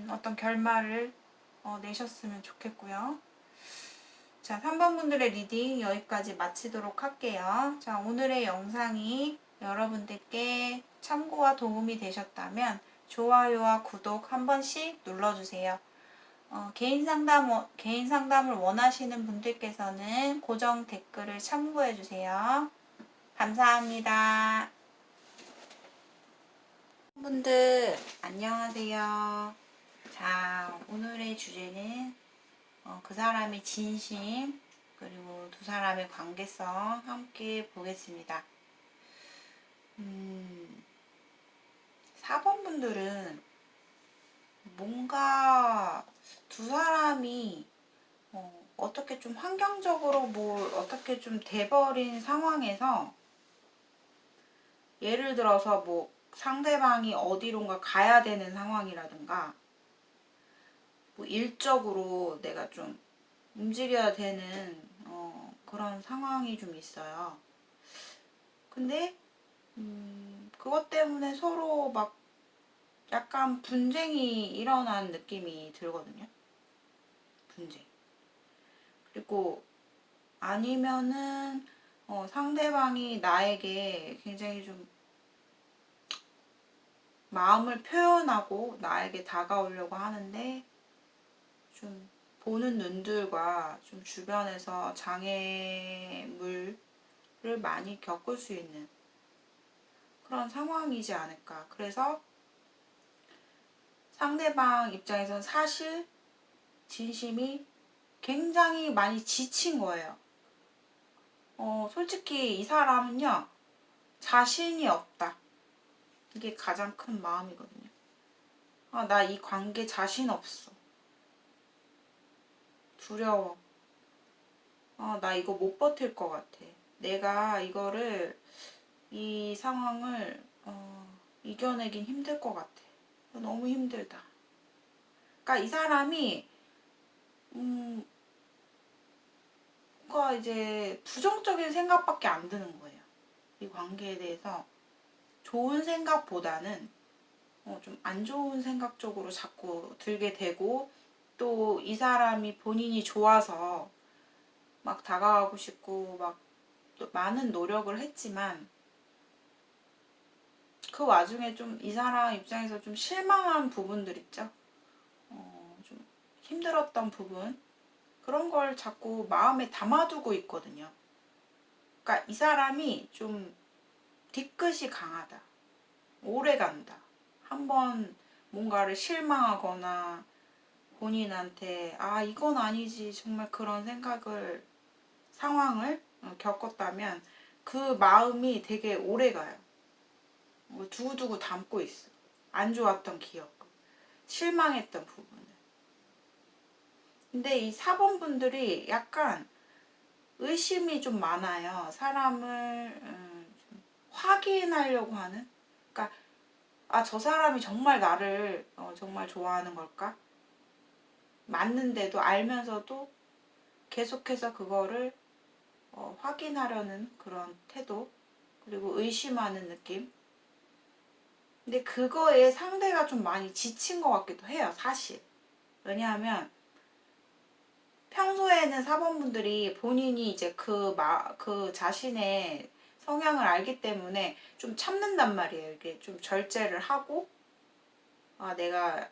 어떤 결말을 내셨으면 좋겠고요. 자, 3번 분들의 리딩 여기까지 마치도록 할게요. 자, 오늘의 영상이 여러분들께 참고와 도움이 되셨다면 좋아요와 구독 한 번씩 눌러주세요. 개인 상담을 원하시는 분들께서는 고정 댓글을 참고해주세요. 감사합니다. 4번분들 안녕하세요. 자, 오늘의 주제는 그 사람의 진심 그리고 두 사람의 관계성 함께 보겠습니다. 4번분들은 뭔가 두 사람이 어떻게 좀 환경적으로 어떻게 좀 돼버린 상황에서 예를 들어서 상대방이 어디론가 가야 되는 상황이라든가 일적으로 내가 좀 움직여야 되는 그런 상황이 좀 있어요. 근데 그것 때문에 서로 막 약간 분쟁이 일어난 느낌이 들거든요. 분쟁. 그리고 아니면은 상대방이 나에게 굉장히 좀 마음을 표현하고 나에게 다가오려고 하는데 좀 보는 눈들과 좀 주변에서 장애물을 많이 겪을 수 있는 그런 상황이지 않을까. 그래서 상대방 입장에서는 사실 진심이 굉장히 많이 지친 거예요. 솔직히 이 사람은요, 자신이 없다. 이게 가장 큰 마음이거든요. 나 이 관계 자신 없어. 두려워. 나 이거 못 버틸 것 같아. 내가 이 상황을 이겨내긴 힘들 것 같아. 너무 힘들다. 그러니까 이 사람이 뭔가 이제 부정적인 생각밖에 안 드는 거예요. 이 관계에 대해서 좋은 생각보다는 좀 안 좋은 생각 쪽으로 자꾸 들게 되고, 또 이 사람이 본인이 좋아서 막 다가가고 싶고 막 또 많은 노력을 했지만 그 와중에 좀 이 사람 입장에서 좀 실망한 부분들 있죠. 좀 힘들었던 부분, 그런 걸 자꾸 마음에 담아두고 있거든요. 그러니까 이 사람이 좀 뒤끝이 강하다. 오래 간다. 한번 뭔가를 실망하거나 본인한테 이건 아니지 정말 그런 상황을 겪었다면 그 마음이 되게 오래 가요. 두고두고 담고 있어. 안 좋았던 기억, 실망했던 부분을. 근데 이 4번분들이 약간 의심이 좀 많아요. 사람을 좀 확인하려고 하는. 그러니까 저 사람이 정말 나를 정말 좋아하는 걸까? 맞는데도 알면서도 계속해서 그거를 확인하려는 그런 태도, 그리고 의심하는 느낌. 근데 그거에 상대가 좀 많이 지친 것 같기도 해요, 사실. 왜냐하면 평소에는 4번분들이 본인이 이제 그 자신의 성향을 알기 때문에 좀 참는단 말이에요. 이게 좀 절제를 하고, 내가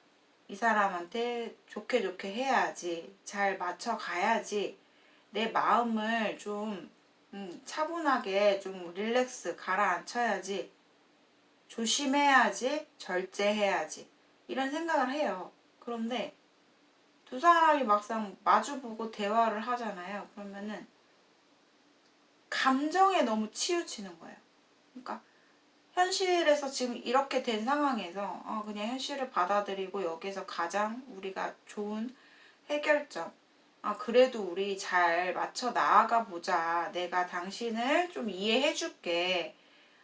이 사람한테 좋게 좋게 해야지, 잘 맞춰가야지, 내 마음을 좀 차분하게 좀 릴렉스 가라앉혀야지, 조심해야지, 절제해야지, 이런 생각을 해요. 그런데 두 사람이 막상 마주보고 대화를 하잖아요. 그러면은 감정에 너무 치우치는 거예요. 그러니까 현실에서 지금 이렇게 된 상황에서 그냥 현실을 받아들이고 여기서 가장 우리가 좋은 해결점, 그래도 우리 잘 맞춰 나아가 보자. 내가 당신을 좀 이해해 줄게.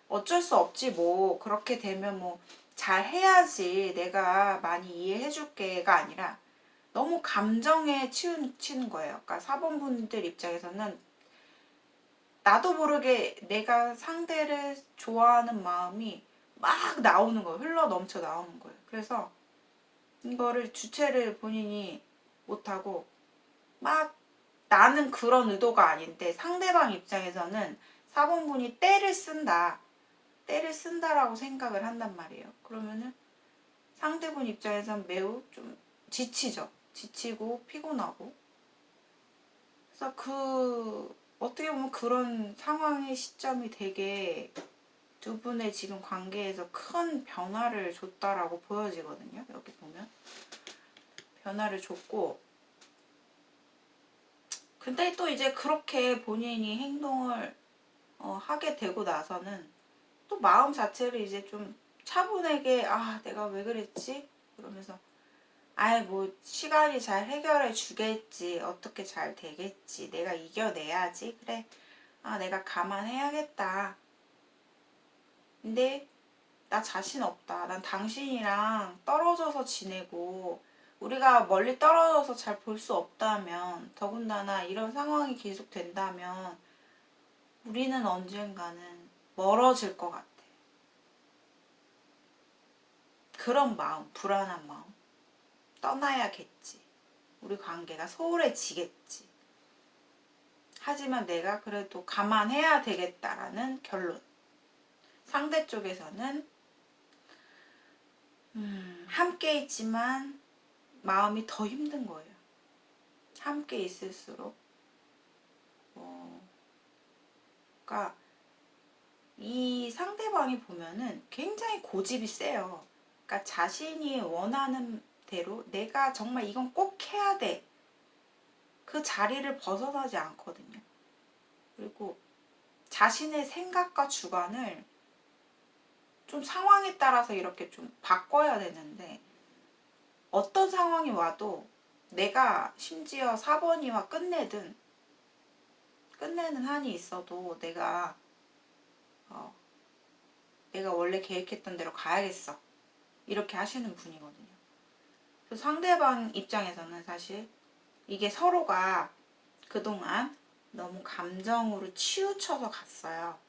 어쩔 수 없지 뭐. 그렇게 되면 뭐 잘 해야지. 내가 많이 이해해 줄게가 아니라 너무 감정에 치우치는 거예요. 그러니까 4번분들 입장에서는 나도 모르게 내가 상대를 좋아하는 마음이 막 나오는 거예요. 흘러 넘쳐 나오는 거예요. 그래서 이거를 주체를 본인이 못하고 막 나는 그런 의도가 아닌데 상대방 입장에서는 4번분이 때를 쓴다. 때를 쓴다라고 생각을 한단 말이에요. 그러면은 상대분 입장에서는 매우 좀 지치죠. 지치고 피곤하고. 그래서 어떻게 보면 그런 상황의 시점이 되게 두 분의 지금 관계에서 큰 변화를 줬다라고 보여지거든요. 여기 보면 변화를 줬고, 근데 또 이제 그렇게 본인이 행동을 하게 되고 나서는 또 마음 자체를 이제 좀 차분하게, 아 내가 왜 그랬지? 그러면서 아이 뭐 시간이 잘 해결해 주겠지, 어떻게 잘 되겠지, 내가 이겨내야지, 그래, 아 내가 감안해야겠다. 근데 나 자신 없다. 난 당신이랑 떨어져서 지내고 우리가 멀리 떨어져서 잘 볼 수 없다면, 더군다나 이런 상황이 계속된다면 우리는 언젠가는 멀어질 것 같아. 그런 마음, 불안한 마음. 떠나야겠지. 우리 관계가 소홀해지겠지. 하지만 내가 그래도 감안해야 되겠다라는 결론. 상대 쪽에서는 함께 있지만 마음이 더 힘든 거예요. 함께 있을수록. 그러니까 이 상대방이 보면은 굉장히 고집이 세요. 그러니까 자신이 원하는 대로 내가 정말 이건 꼭 해야 돼. 그 자리를 벗어나지 않거든요. 그리고 자신의 생각과 주관을 좀 상황에 따라서 이렇게 좀 바꿔야 되는데, 어떤 상황이 와도 내가 심지어 4번이와 끝내는 한이 있어도 내가 원래 계획했던 대로 가야겠어, 이렇게 하시는 분이거든요. 그래서 상대방 입장에서는 사실 이게 서로가 그동안 너무 감정으로 치우쳐서 갔어요.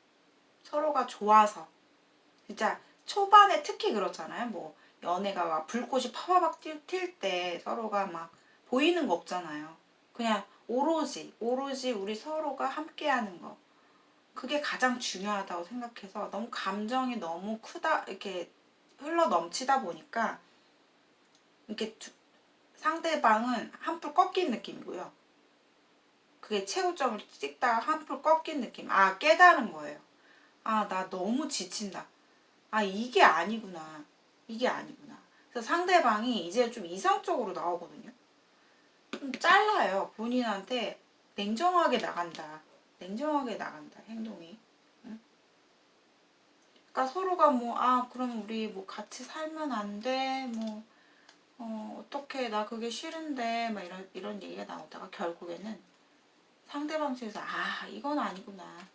서로가 좋아서. 진짜 초반에 특히 그렇잖아요. 뭐 연애가 막 불꽃이 파바박 튈 때 서로가 막 보이는 거 없잖아요. 그냥 오로지 우리 서로가 함께하는 거, 그게 가장 중요하다고 생각해서, 너무 감정이 너무 크다 이렇게 흘러 넘치다 보니까 이렇게 상대방은 한풀 꺾인 느낌이고요. 그게 최고점을 찍다가 한풀 꺾인 느낌. 아, 깨달은 거예요. 아, 나 너무 지친다. 아, 이게 아니구나. 이게 아니구나. 그래서 상대방이 이제 좀 이성적으로 나오거든요. 좀 잘라요. 본인한테 냉정하게 나간다. 냉정하게 나간다, 행동이. 응? 그러니까 서로가 뭐, 아, 그럼 우리 뭐 같이 살면 안 돼? 뭐, 어떻게, 나 그게 싫은데, 막 이런 얘기가 나오다가 결국에는 상대방 측에서, 아, 이건 아니구나.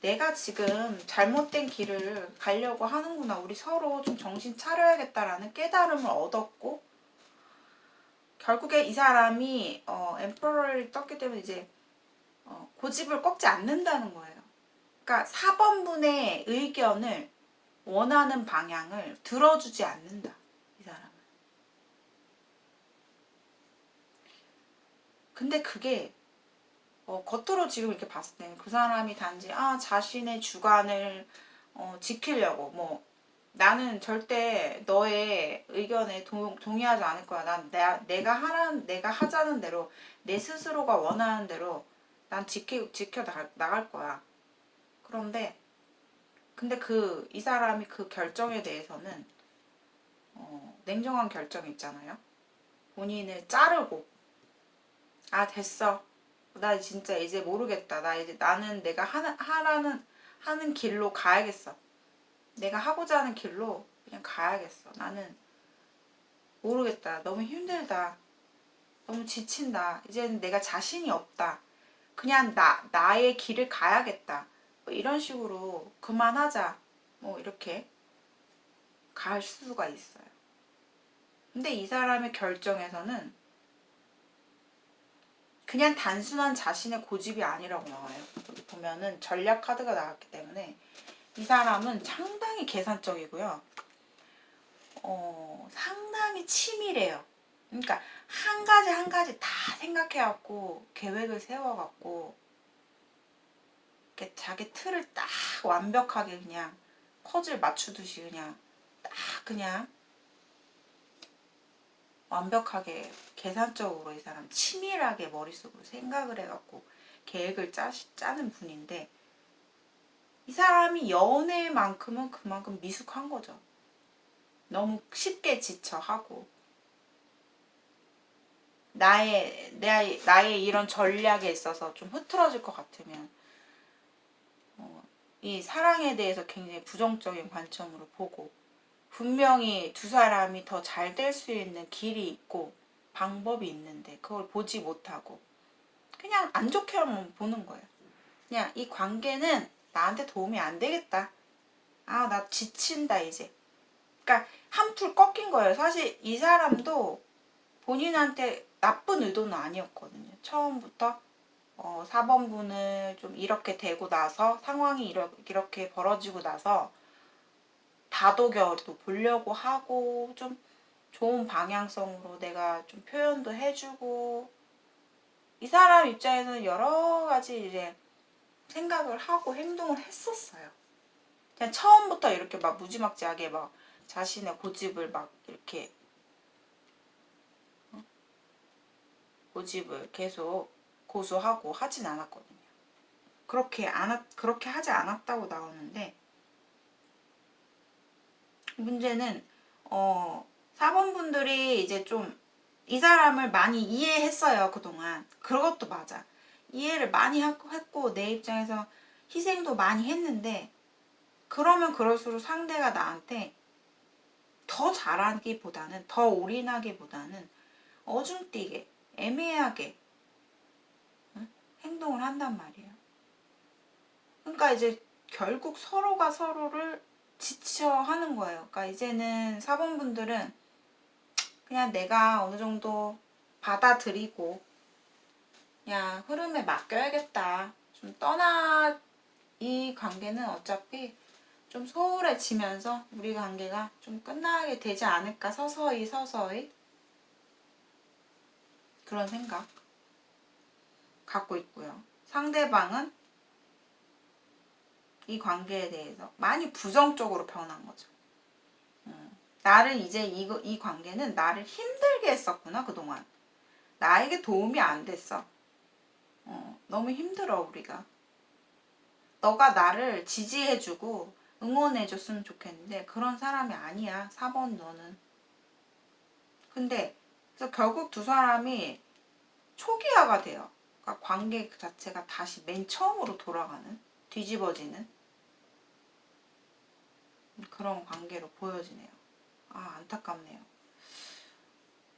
내가 지금 잘못된 길을 가려고 하는구나. 우리 서로 좀 정신 차려야겠다라는 깨달음을 얻었고, 결국에 이 사람이 엠퍼러를 떴기 때문에 이제 고집을 꺾지 않는다는 거예요. 그러니까 4번분의 의견을, 원하는 방향을 들어주지 않는다, 이 사람은. 근데 그게 겉으로 지금 이렇게 봤을 때는 그 사람이 단지 자신의 주관을 지키려고, 뭐 나는 절대 너의 의견에 동의하지 않을 거야. 난 내가 하자는 대로, 내 스스로가 원하는 대로 난 지켜 나갈 거야. 그런데 근데 이 사람이 그 결정에 대해서는 냉정한 결정 있잖아요. 본인을 자르고, 아 됐어. 나 진짜 이제 모르겠다. 나는 내가 하는 길로 가야겠어. 내가 하고자 하는 길로 그냥 가야겠어. 나는 모르겠다. 너무 힘들다. 너무 지친다. 이제는 내가 자신이 없다. 그냥 나의 길을 가야겠다. 뭐 이런 식으로 그만하자. 뭐 이렇게 갈 수가 있어요. 근데 이 사람의 결정에서는 그냥 단순한 자신의 고집이 아니라고 나와요. 여기 보면은 전략 카드가 나왔기 때문에 이 사람은 상당히 계산적이고요. 상당히 치밀해요. 그러니까 한 가지 한 가지 다 생각해갖고 계획을 세워갖고 이렇게 자기 틀을 딱 완벽하게 그냥 퍼즐 맞추듯이 그냥 완벽하게 계산적으로, 이 사람 치밀하게 머릿속으로 생각을 해갖고 계획을 짜는 분인데, 이 사람이 연애만큼은 그만큼 미숙한 거죠. 너무 쉽게 지쳐하고 나의 이런 전략에 있어서 좀 흐트러질 것 같으면 이 사랑에 대해서 굉장히 부정적인 관점으로 보고 분명히 두 사람이 더 잘 될 수 있는 길이 있고 방법이 있는데 그걸 보지 못하고 그냥 안 좋게만 보는 거예요. 그냥 이 관계는 나한테 도움이 안 되겠다. 아, 나 지친다 이제. 그러니까 한풀 꺾인 거예요. 사실 이 사람도 본인한테 나쁜 의도는 아니었거든요. 처음부터 4번분을 좀 이렇게 되고 나서 상황이 이렇게 벌어지고 나서 다독여도 보려고 하고 좀 좋은 방향성으로 내가 좀 표현도 해주고 이 사람 입장에서는 여러 가지 이제 생각을 하고 행동을 했었어요. 그냥 처음부터 이렇게 막 무지막지하게 막 자신의 고집을 막 이렇게 고집을 계속 고수하고 하진 않았거든요. 그렇게 하지 않았다고 나오는데 문제는 4번 분들이 이제 좀 이 사람을 많이 이해했어요. 그동안. 그것도 맞아. 이해를 많이 했고 내 입장에서 희생도 많이 했는데 그러면 그럴수록 상대가 나한테 더 잘하기보다는 더 올인하기보다는 어중뛰게 애매하게 행동을 한단 말이에요. 그러니까 이제 결국 서로가 서로를 지쳐하는 거예요. 그러니까 이제는 4번 분들은 그냥 내가 어느 정도 받아들이고 그냥 흐름에 맡겨야겠다. 좀 이 관계는 어차피 좀 소홀해지면서 우리 관계가 좀 끝나게 되지 않을까 서서히 그런 생각 갖고 있고요. 상대방은 이 관계에 대해서 많이 부정적으로 변한 거죠. 나를 이제 이 관계는 나를 힘들게 했었구나 그동안. 나에게 도움이 안 됐어. 너무 힘들어 우리가. 너가 나를 지지해주고 응원해줬으면 좋겠는데 그런 사람이 아니야. 4번 너는. 근데 그래서 결국 두 사람이 초기화가 돼요. 그러니까 관계 그 자체가 다시 맨 처음으로 돌아가는 뒤집어지는 그런 관계로 보여지네요. 아, 안타깝네요.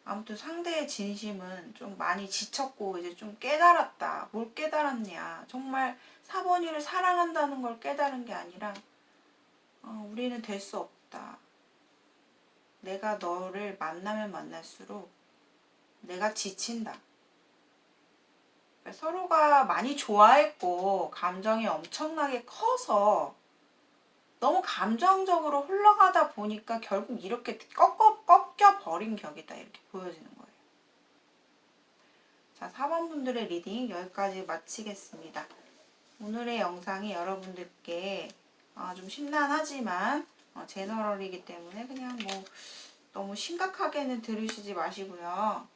아무튼 상대의 진심은 좀 많이 지쳤고 이제 좀 깨달았다. 뭘 깨달았냐. 정말 4번이를 사랑한다는 걸 깨달은 게 아니라 우리는 될 수 없다. 내가 너를 만나면 만날수록 내가 지친다. 서로가 많이 좋아했고 감정이 엄청나게 커서 너무 감정적으로 흘러가다 보니까 결국 이렇게 꺾여버린 격이다 이렇게 보여지는 거예요. 자, 4번 분들의 리딩 여기까지 마치겠습니다. 오늘의 영상이 여러분들께 좀 심란하지만 제너럴이기 때문에 그냥 뭐 너무 심각하게는 들으시지 마시고요.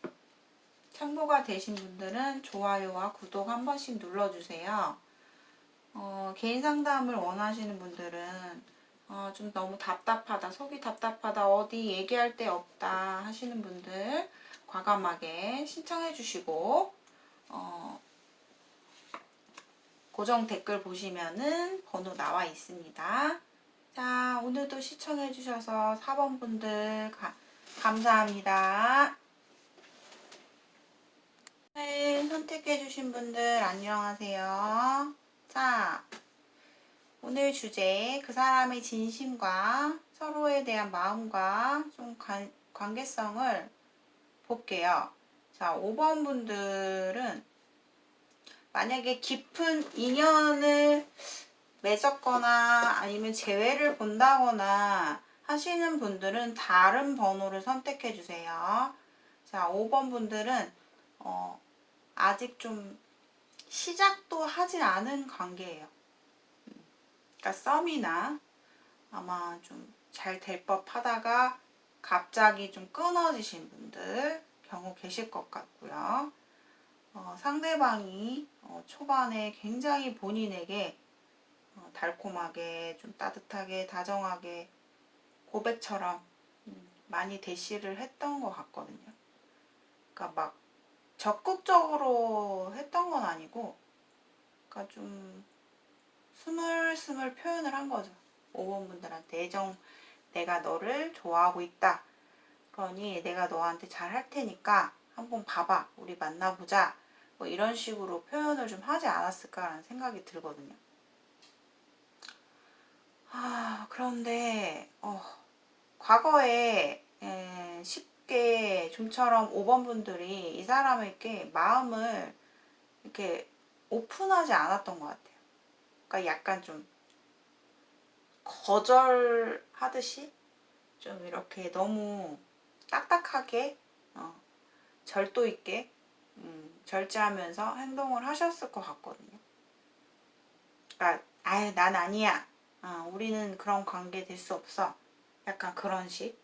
참고가 되신 분들은 좋아요와 구독 한 번씩 눌러주세요. 개인 상담을 원하시는 분들은 좀 너무 답답하다, 속이 답답하다, 어디 얘기할 데 없다 하시는 분들 과감하게 신청해 주시고 고정 댓글 보시면은 번호 나와 있습니다. 자, 오늘도 시청해 주셔서 4번 분들 감사합니다. 네, 선택해 주신 분들 안녕하세요. 자, 오늘 주제 그 사람의 진심과 서로에 대한 마음과 좀 관계성을 볼게요. 자, 5번 분들은 만약에 깊은 인연을 맺었거나 아니면 재회를 본다거나 하시는 분들은 다른 번호를 선택해 주세요. 자, 5번 분들은 아직 좀 시작도 하지 않은 관계예요. 그러니까 썸이나 아마 좀 잘 될 법 하다가 갑자기 좀 끊어지신 분들 경우 계실 것 같고요. 상대방이 초반에 굉장히 본인에게 달콤하게 좀 따뜻하게 다정하게 고백처럼 많이 대시를 했던 것 같거든요. 그러니까 막 적극적으로 했던 건 아니고, 그러니까 좀 스물스물 표현을 한 거죠. 5번 분들한테 내가 너를 좋아하고 있다. 그러니 내가 너한테 잘 할 테니까 한번 봐봐. 우리 만나보자. 뭐 이런 식으로 표현을 좀 하지 않았을까라는 생각이 들거든요. 그런데 과거에 쉽게 좀처럼 5번 분들이 이 사람에게 마음을 이렇게 오픈하지 않았던 것 같아요. 그러니까 약간 좀 거절하듯이 좀 이렇게 너무 딱딱하게 절도 있게 절제하면서 행동을 하셨을 것 같거든요. 그러니까 아유 난 아니야. 우리는 그런 관계 될 수 없어. 약간 그런 식.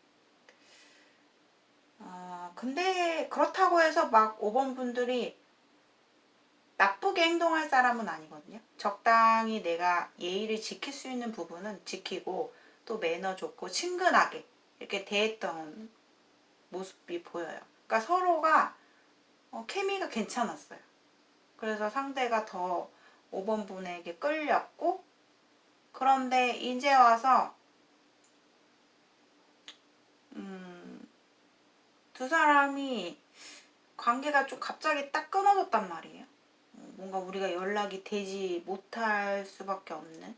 근데 그렇다고 해서 막 5번 분들이 나쁘게 행동할 사람은 아니거든요. 적당히 내가 예의를 지킬 수 있는 부분은 지키고 또 매너 좋고 친근하게 이렇게 대했던 모습이 보여요. 그러니까 서로가 케미가 괜찮았어요. 그래서 상대가 더 5번 분에게 끌렸고, 그런데 이제 와서 두 사람이 관계가 좀 갑자기 딱 끊어졌단 말이에요. 뭔가 우리가 연락이 되지 못할 수밖에 없는,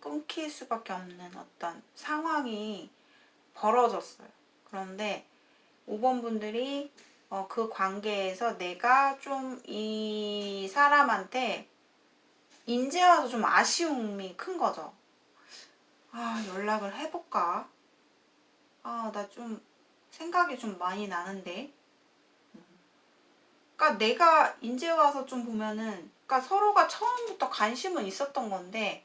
끊길 수밖에 없는 어떤 상황이 벌어졌어요. 그런데 5번 분들이 그 관계에서 내가 좀 이 사람한테 이제 와서 좀 아쉬움이 큰 거죠. 연락을 해볼까? 나 좀 생각이 좀 많이 나는데. 그러니까 내가 이제 와서 좀 보면은, 그러니까 서로가 처음부터 관심은 있었던 건데,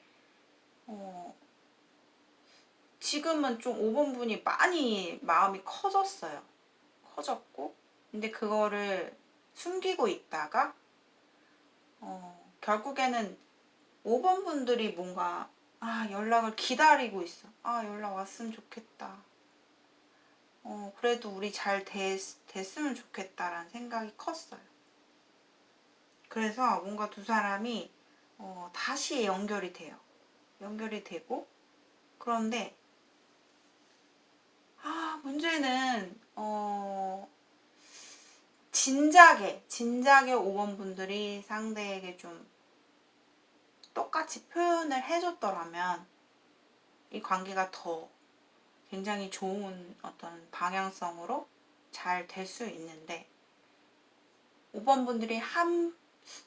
지금은 좀 5번 분이 많이 마음이 커졌어요. 커졌고, 근데 그거를 숨기고 있다가, 결국에는 5번 분들이 뭔가, 연락을 기다리고 있어. 연락 왔으면 좋겠다. 그래도 우리 잘 됐으면 좋겠다라는 생각이 컸어요. 그래서 뭔가 두 사람이 다시 연결이 돼요. 연결이 되고, 그런데 문제는 진작에 5번 분들이 상대에게 좀 똑같이 표현을 해줬더라면 이 관계가 더 굉장히 좋은 어떤 방향성으로 잘 될 수 있는데, 5번 분들이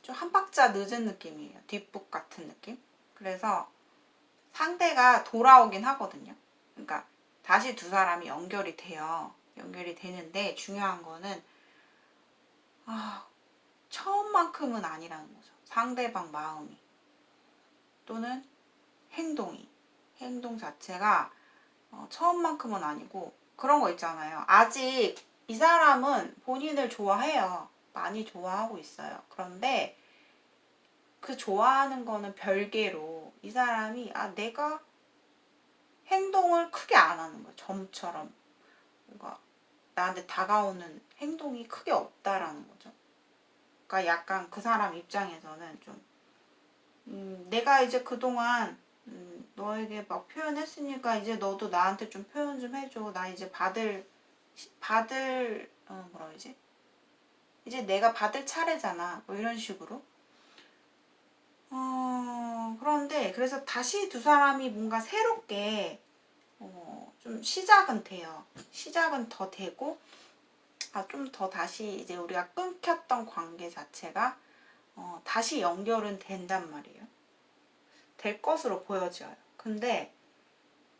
좀 한 박자 늦은 느낌이에요. 뒷북 같은 느낌. 그래서 상대가 돌아오긴 하거든요. 그러니까 다시 두 사람이 연결이 돼요. 연결이 되는데 중요한 거는 처음만큼은 아니라는 거죠. 상대방 마음이 또는 행동 자체가 처음만큼은 아니고, 그런 거 있잖아요. 아직 이 사람은 본인을 좋아해요. 많이 좋아하고 있어요. 그런데 그 좋아하는 거는 별개로 이 사람이 내가 행동을 크게 안 하는 거예요. 점처럼 뭔가 나한테 다가오는 행동이 크게 없다라는 거죠. 그러니까 약간 그 사람 입장에서는 좀 내가 이제 그동안 너에게 막 표현했으니까 이제 너도 나한테 좀 표현 좀 해줘. 나 이제 뭐라 그러지? 이제 내가 받을 차례잖아. 뭐 이런 식으로. 그런데 그래서 다시 두 사람이 뭔가 새롭게 좀 시작은 돼요. 시작은 더 되고, 좀 더 다시 이제 우리가 끊겼던 관계 자체가 다시 연결은 된단 말이에요. 될 것으로 보여져요. 근데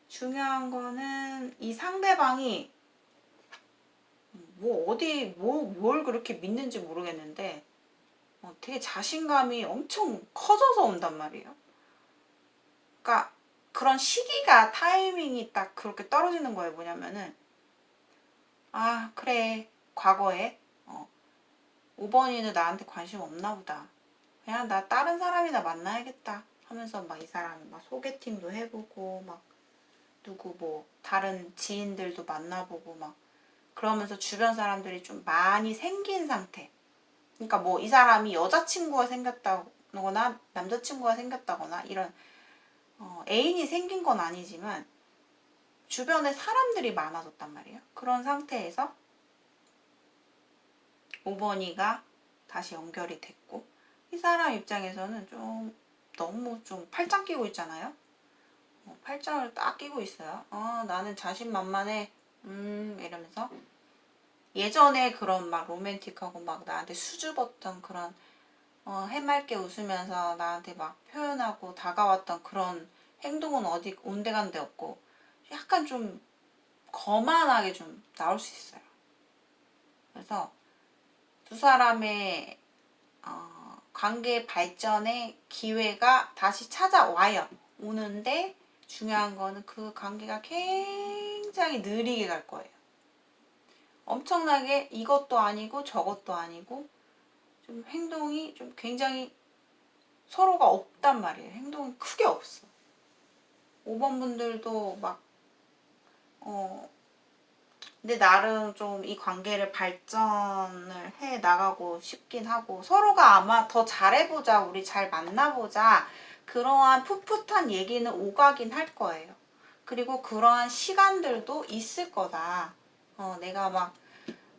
중요한 거는 이 상대방이 뭘 그렇게 믿는지 모르겠는데 되게 자신감이 엄청 커져서 온단 말이에요. 그러니까 그런 시기가 타이밍이 딱 그렇게 떨어지는 거예요. 뭐냐면은 그래 과거에 5번이는 나한테 관심 없나 보다. 그냥 나 다른 사람이나 만나야겠다 하면서 막 이 사람이 막 소개팅도 해보고 막 누구 뭐 다른 지인들도 만나보고 막 그러면서 주변 사람들이 좀 많이 생긴 상태. 그러니까 뭐 이 사람이 여자친구가 생겼다거나 남자친구가 생겼다거나 이런 애인이 생긴 건 아니지만 주변에 사람들이 많아졌단 말이에요. 그런 상태에서 5번이가 다시 연결이 됐고 이 사람 입장에서는 좀 너무 좀 팔짱 끼고 있잖아요. 팔짱을 딱 끼고 있어요. 나는 자신만만해. 이러면서 예전에 그런 막 로맨틱하고 막 나한테 수줍었던 그런 해맑게 웃으면서 나한테 막 표현하고 다가왔던 그런 행동은 어디 온데간데 없고 약간 좀 거만하게 좀 나올 수 있어요. 그래서 두 사람의 관계 발전의 기회가 다시 찾아와요. 오는데 중요한 거는 그 관계가 굉장히 느리게 갈 거예요. 엄청나게 이것도 아니고 저것도 아니고 좀 행동이 좀 굉장히 서로가 없단 말이에요. 행동이 크게 없어. 5번 분들도 막 근데 나름 좀 이 관계를 발전을 해 나가고 싶긴 하고 서로가 아마 더 잘해보자 우리 잘 만나보자 그러한 풋풋한 얘기는 오가긴 할 거예요. 그리고 그러한 시간들도 있을 거다. 내가 막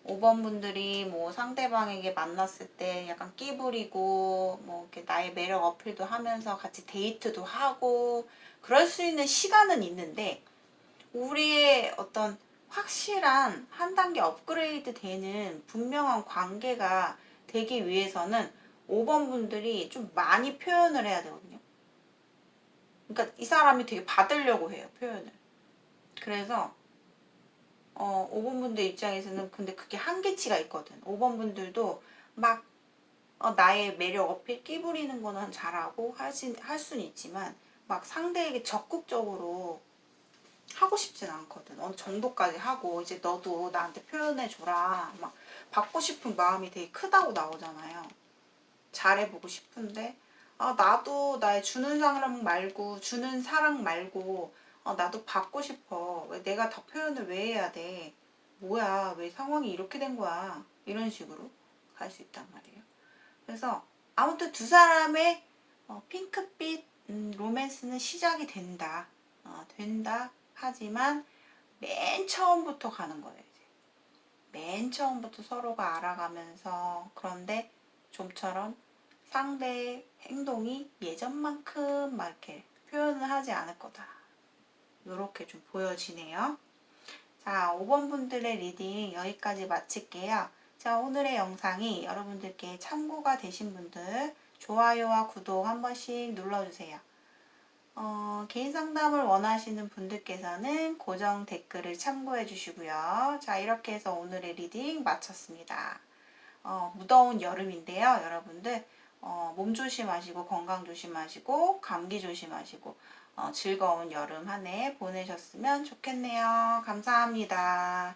5번 분들이 뭐 상대방에게 만났을 때 약간 끼부리고 뭐 이렇게 나의 매력 어필도 하면서 같이 데이트도 하고 그럴 수 있는 시간은 있는데 우리의 어떤 확실한 한 단계 업그레이드 되는 분명한 관계가 되기 위해서는 5번 분들이 좀 많이 표현을 해야 되거든요. 그러니까 이 사람이 되게 받으려고 해요, 표현을. 그래서 5번 분들 입장에서는 근데 그게 한계치가 있거든. 5번 분들도 막 나의 매력 어필 끼부리는 거는 잘하고 할 수는 있지만 막 상대에게 적극적으로 하고 싶진 않거든. 어느 정도까지 하고 이제 너도 나한테 표현해줘라. 막 받고 싶은 마음이 되게 크다고 나오잖아요. 잘해보고 싶은데 나도 나의 주는 사랑 말고 나도 받고 싶어. 왜 내가 다 표현을 왜 해야 돼? 뭐야 왜 상황이 이렇게 된 거야? 이런 식으로 갈 수 있단 말이에요. 그래서 아무튼 두 사람의 핑크빛 로맨스는 시작이 된다. 된다. 하지만 맨 처음부터 가는 거예요. 이제. 맨 처음부터 서로가 알아가면서 그런데 좀처럼 상대의 행동이 예전만큼 막 이렇게 표현을 하지 않을 거다. 이렇게 좀 보여지네요. 자, 5번 분들의 리딩 여기까지 마칠게요. 자, 오늘의 영상이 여러분들께 참고가 되신 분들 좋아요와 구독 한 번씩 눌러주세요. 개인 상담을 원하시는 분들께서는 고정 댓글을 참고해 주시고요. 자, 이렇게 해서 오늘의 리딩 마쳤습니다. 무더운 여름인데요. 여러분들 몸 조심하시고 건강 조심하시고 감기 조심하시고 즐거운 여름 한 해 보내셨으면 좋겠네요. 감사합니다.